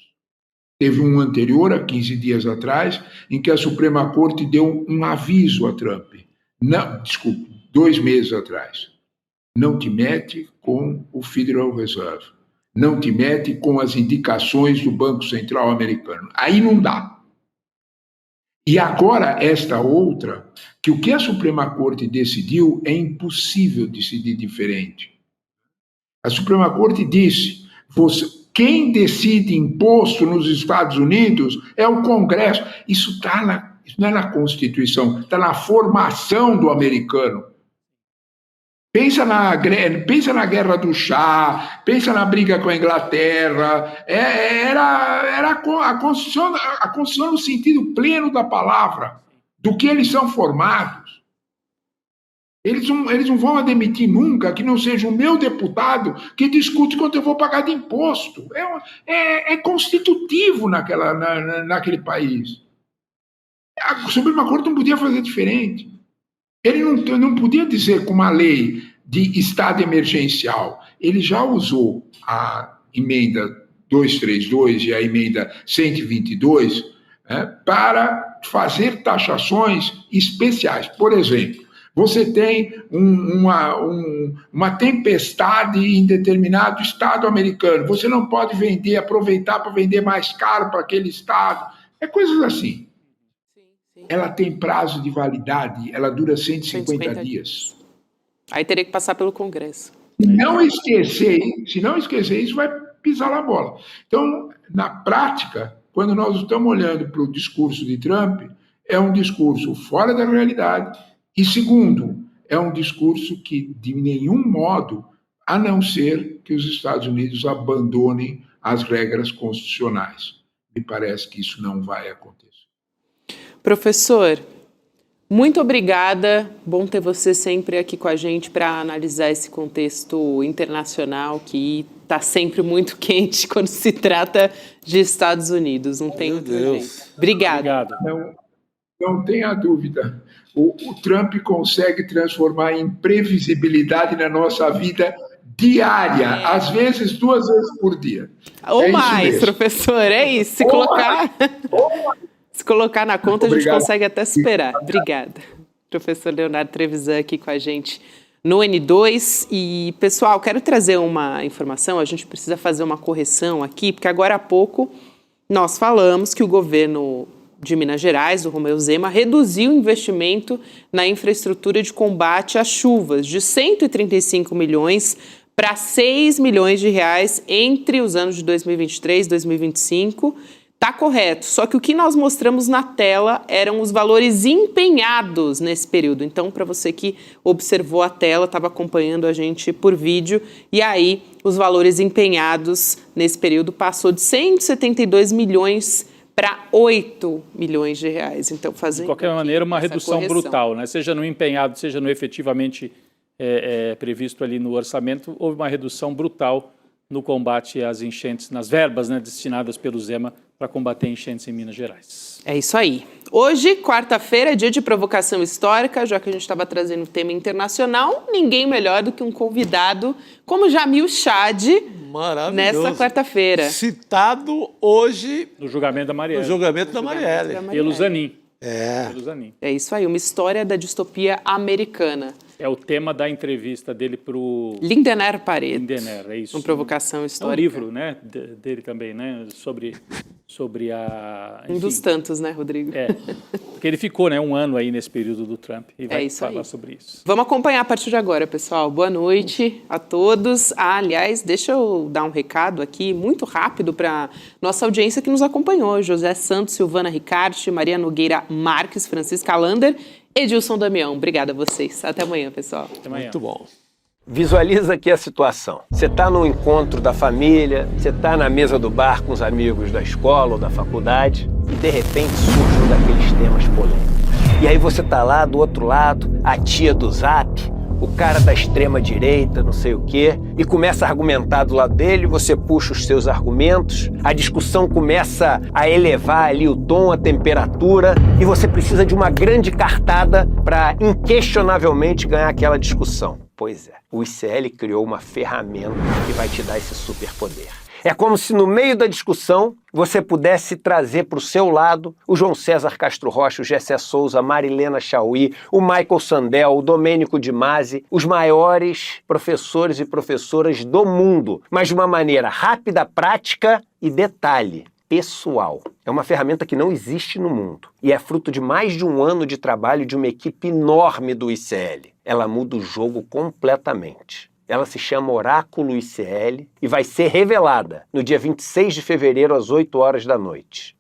Teve um anterior, há 15 dias atrás, em que a Suprema Corte deu um aviso a Trump. 2 meses atrás. Não te mete com o Federal Reserve. Não te mete com as indicações do Banco Central americano. Aí não dá. E agora, esta outra, que o que a Suprema Corte decidiu é impossível decidir diferente. A Suprema Corte disse, quem decide imposto nos Estados Unidos é o Congresso. Isso não é na Constituição, está na formação do americano. Pensa na Guerra do Chá, pensa na briga com a Inglaterra. Era a Constituição no sentido pleno da palavra, do que eles são formados. Eles não vão admitir nunca que não seja o meu deputado que discute quanto eu vou pagar de imposto. É constitutivo naquele país. A Suprema Corte não podia fazer diferente. Ele não podia dizer com uma lei de estado emergencial. Ele já usou a emenda 232 e a emenda 122, para fazer taxações especiais. Por exemplo, você tem uma tempestade em determinado estado americano, você não pode aproveitar para vender mais caro para aquele estado, coisas assim. Ela tem prazo de validade, ela dura 150 dias. Aí teria que passar pelo Congresso. Se não esquecer isso, vai pisar na bola. Então, na prática, quando nós estamos olhando para o discurso de Trump, é um discurso fora da realidade. E segundo, é um discurso que, de nenhum modo, a não ser que os Estados Unidos abandonem as regras constitucionais. Me parece que isso não vai acontecer. Professor, muito obrigada. Bom ter você sempre aqui com a gente para analisar esse contexto internacional que está sempre muito quente quando se trata de Estados Unidos. Não tem outro jeito. Obrigado. Não tenha dúvida. O Trump consegue transformar em previsibilidade na nossa vida diária, às vezes 2 vezes por dia. Ou mais, professor, é isso. Se colocar na conta, a gente consegue até superar. Obrigada. Professor Leonardo Trevisan aqui com a gente no N2. E, pessoal, quero trazer uma informação, a gente precisa fazer uma correção aqui, porque agora há pouco nós falamos que o governo de Minas Gerais, o Romeu Zema, reduziu o investimento na infraestrutura de combate às chuvas de 135 milhões para 6 milhões de reais entre os anos de 2023 e 2025. Está correto, só que o que nós mostramos na tela eram os valores empenhados nesse período. Então, para você que observou a tela, estava acompanhando a gente por vídeo, e aí os valores empenhados nesse período passou de 172 milhões para 8 milhões de reais. Então, fazendo de qualquer maneira, uma redução brutal, né? Seja no empenhado, seja no efetivamente previsto ali no orçamento, houve uma redução brutal no combate às enchentes, nas verbas, né, destinadas pelo Zema para combater enchentes em Minas Gerais. É isso aí. Hoje, quarta-feira, é dia de provocação histórica, já que a gente estava trazendo o tema internacional, ninguém melhor do que um convidado como Jamil Chad, nessa quarta-feira. Citado hoje no julgamento da Marielle. Pelo Zanin. É isso aí, uma história da distopia americana. É o tema da entrevista dele para o... Lindener Paredes. Lindener, é isso. Uma provocação histórica. É um livro, né, dele também, né, sobre a... Enfim, um dos tantos, né, Rodrigo? Porque ele ficou, né, 1 ano aí nesse período do Trump e vai falar sobre isso. Vamos acompanhar a partir de agora, pessoal. Boa noite a todos. Aliás, deixa eu dar um recado aqui, muito rápido, para nossa audiência que nos acompanhou. José Santos, Silvana Ricarte, Maria Nogueira Marques, Francisca Lander, Edilson Damião. Obrigada a vocês. Até amanhã, pessoal. Até amanhã. Muito bom. Visualiza aqui a situação. Você está no encontro da família, você está na mesa do bar com os amigos da escola ou da faculdade e de repente surge um daqueles temas polêmicos. E aí você está lá do outro lado, a tia do Zap, o cara da extrema direita, não sei o quê, e começa a argumentar do lado dele, você puxa os seus argumentos, a discussão começa a elevar ali o tom, a temperatura, e você precisa de uma grande cartada para inquestionavelmente ganhar aquela discussão. Pois é, o ICL criou uma ferramenta que vai te dar esse superpoder. É como se no meio da discussão você pudesse trazer para o seu lado o João César Castro Rocha, o Gessé Souza, a Marilena Chauí, o Michael Sandel, o Domênico Di Masi, os maiores professores e professoras do mundo, mas de uma maneira rápida, prática e detalhe, pessoal. É uma ferramenta que não existe no mundo e é fruto de mais de 1 ano de trabalho de uma equipe enorme do ICL. Ela muda o jogo completamente. Ela se chama Oráculo ICL e vai ser revelada no dia 26 de fevereiro às 8 horas da noite.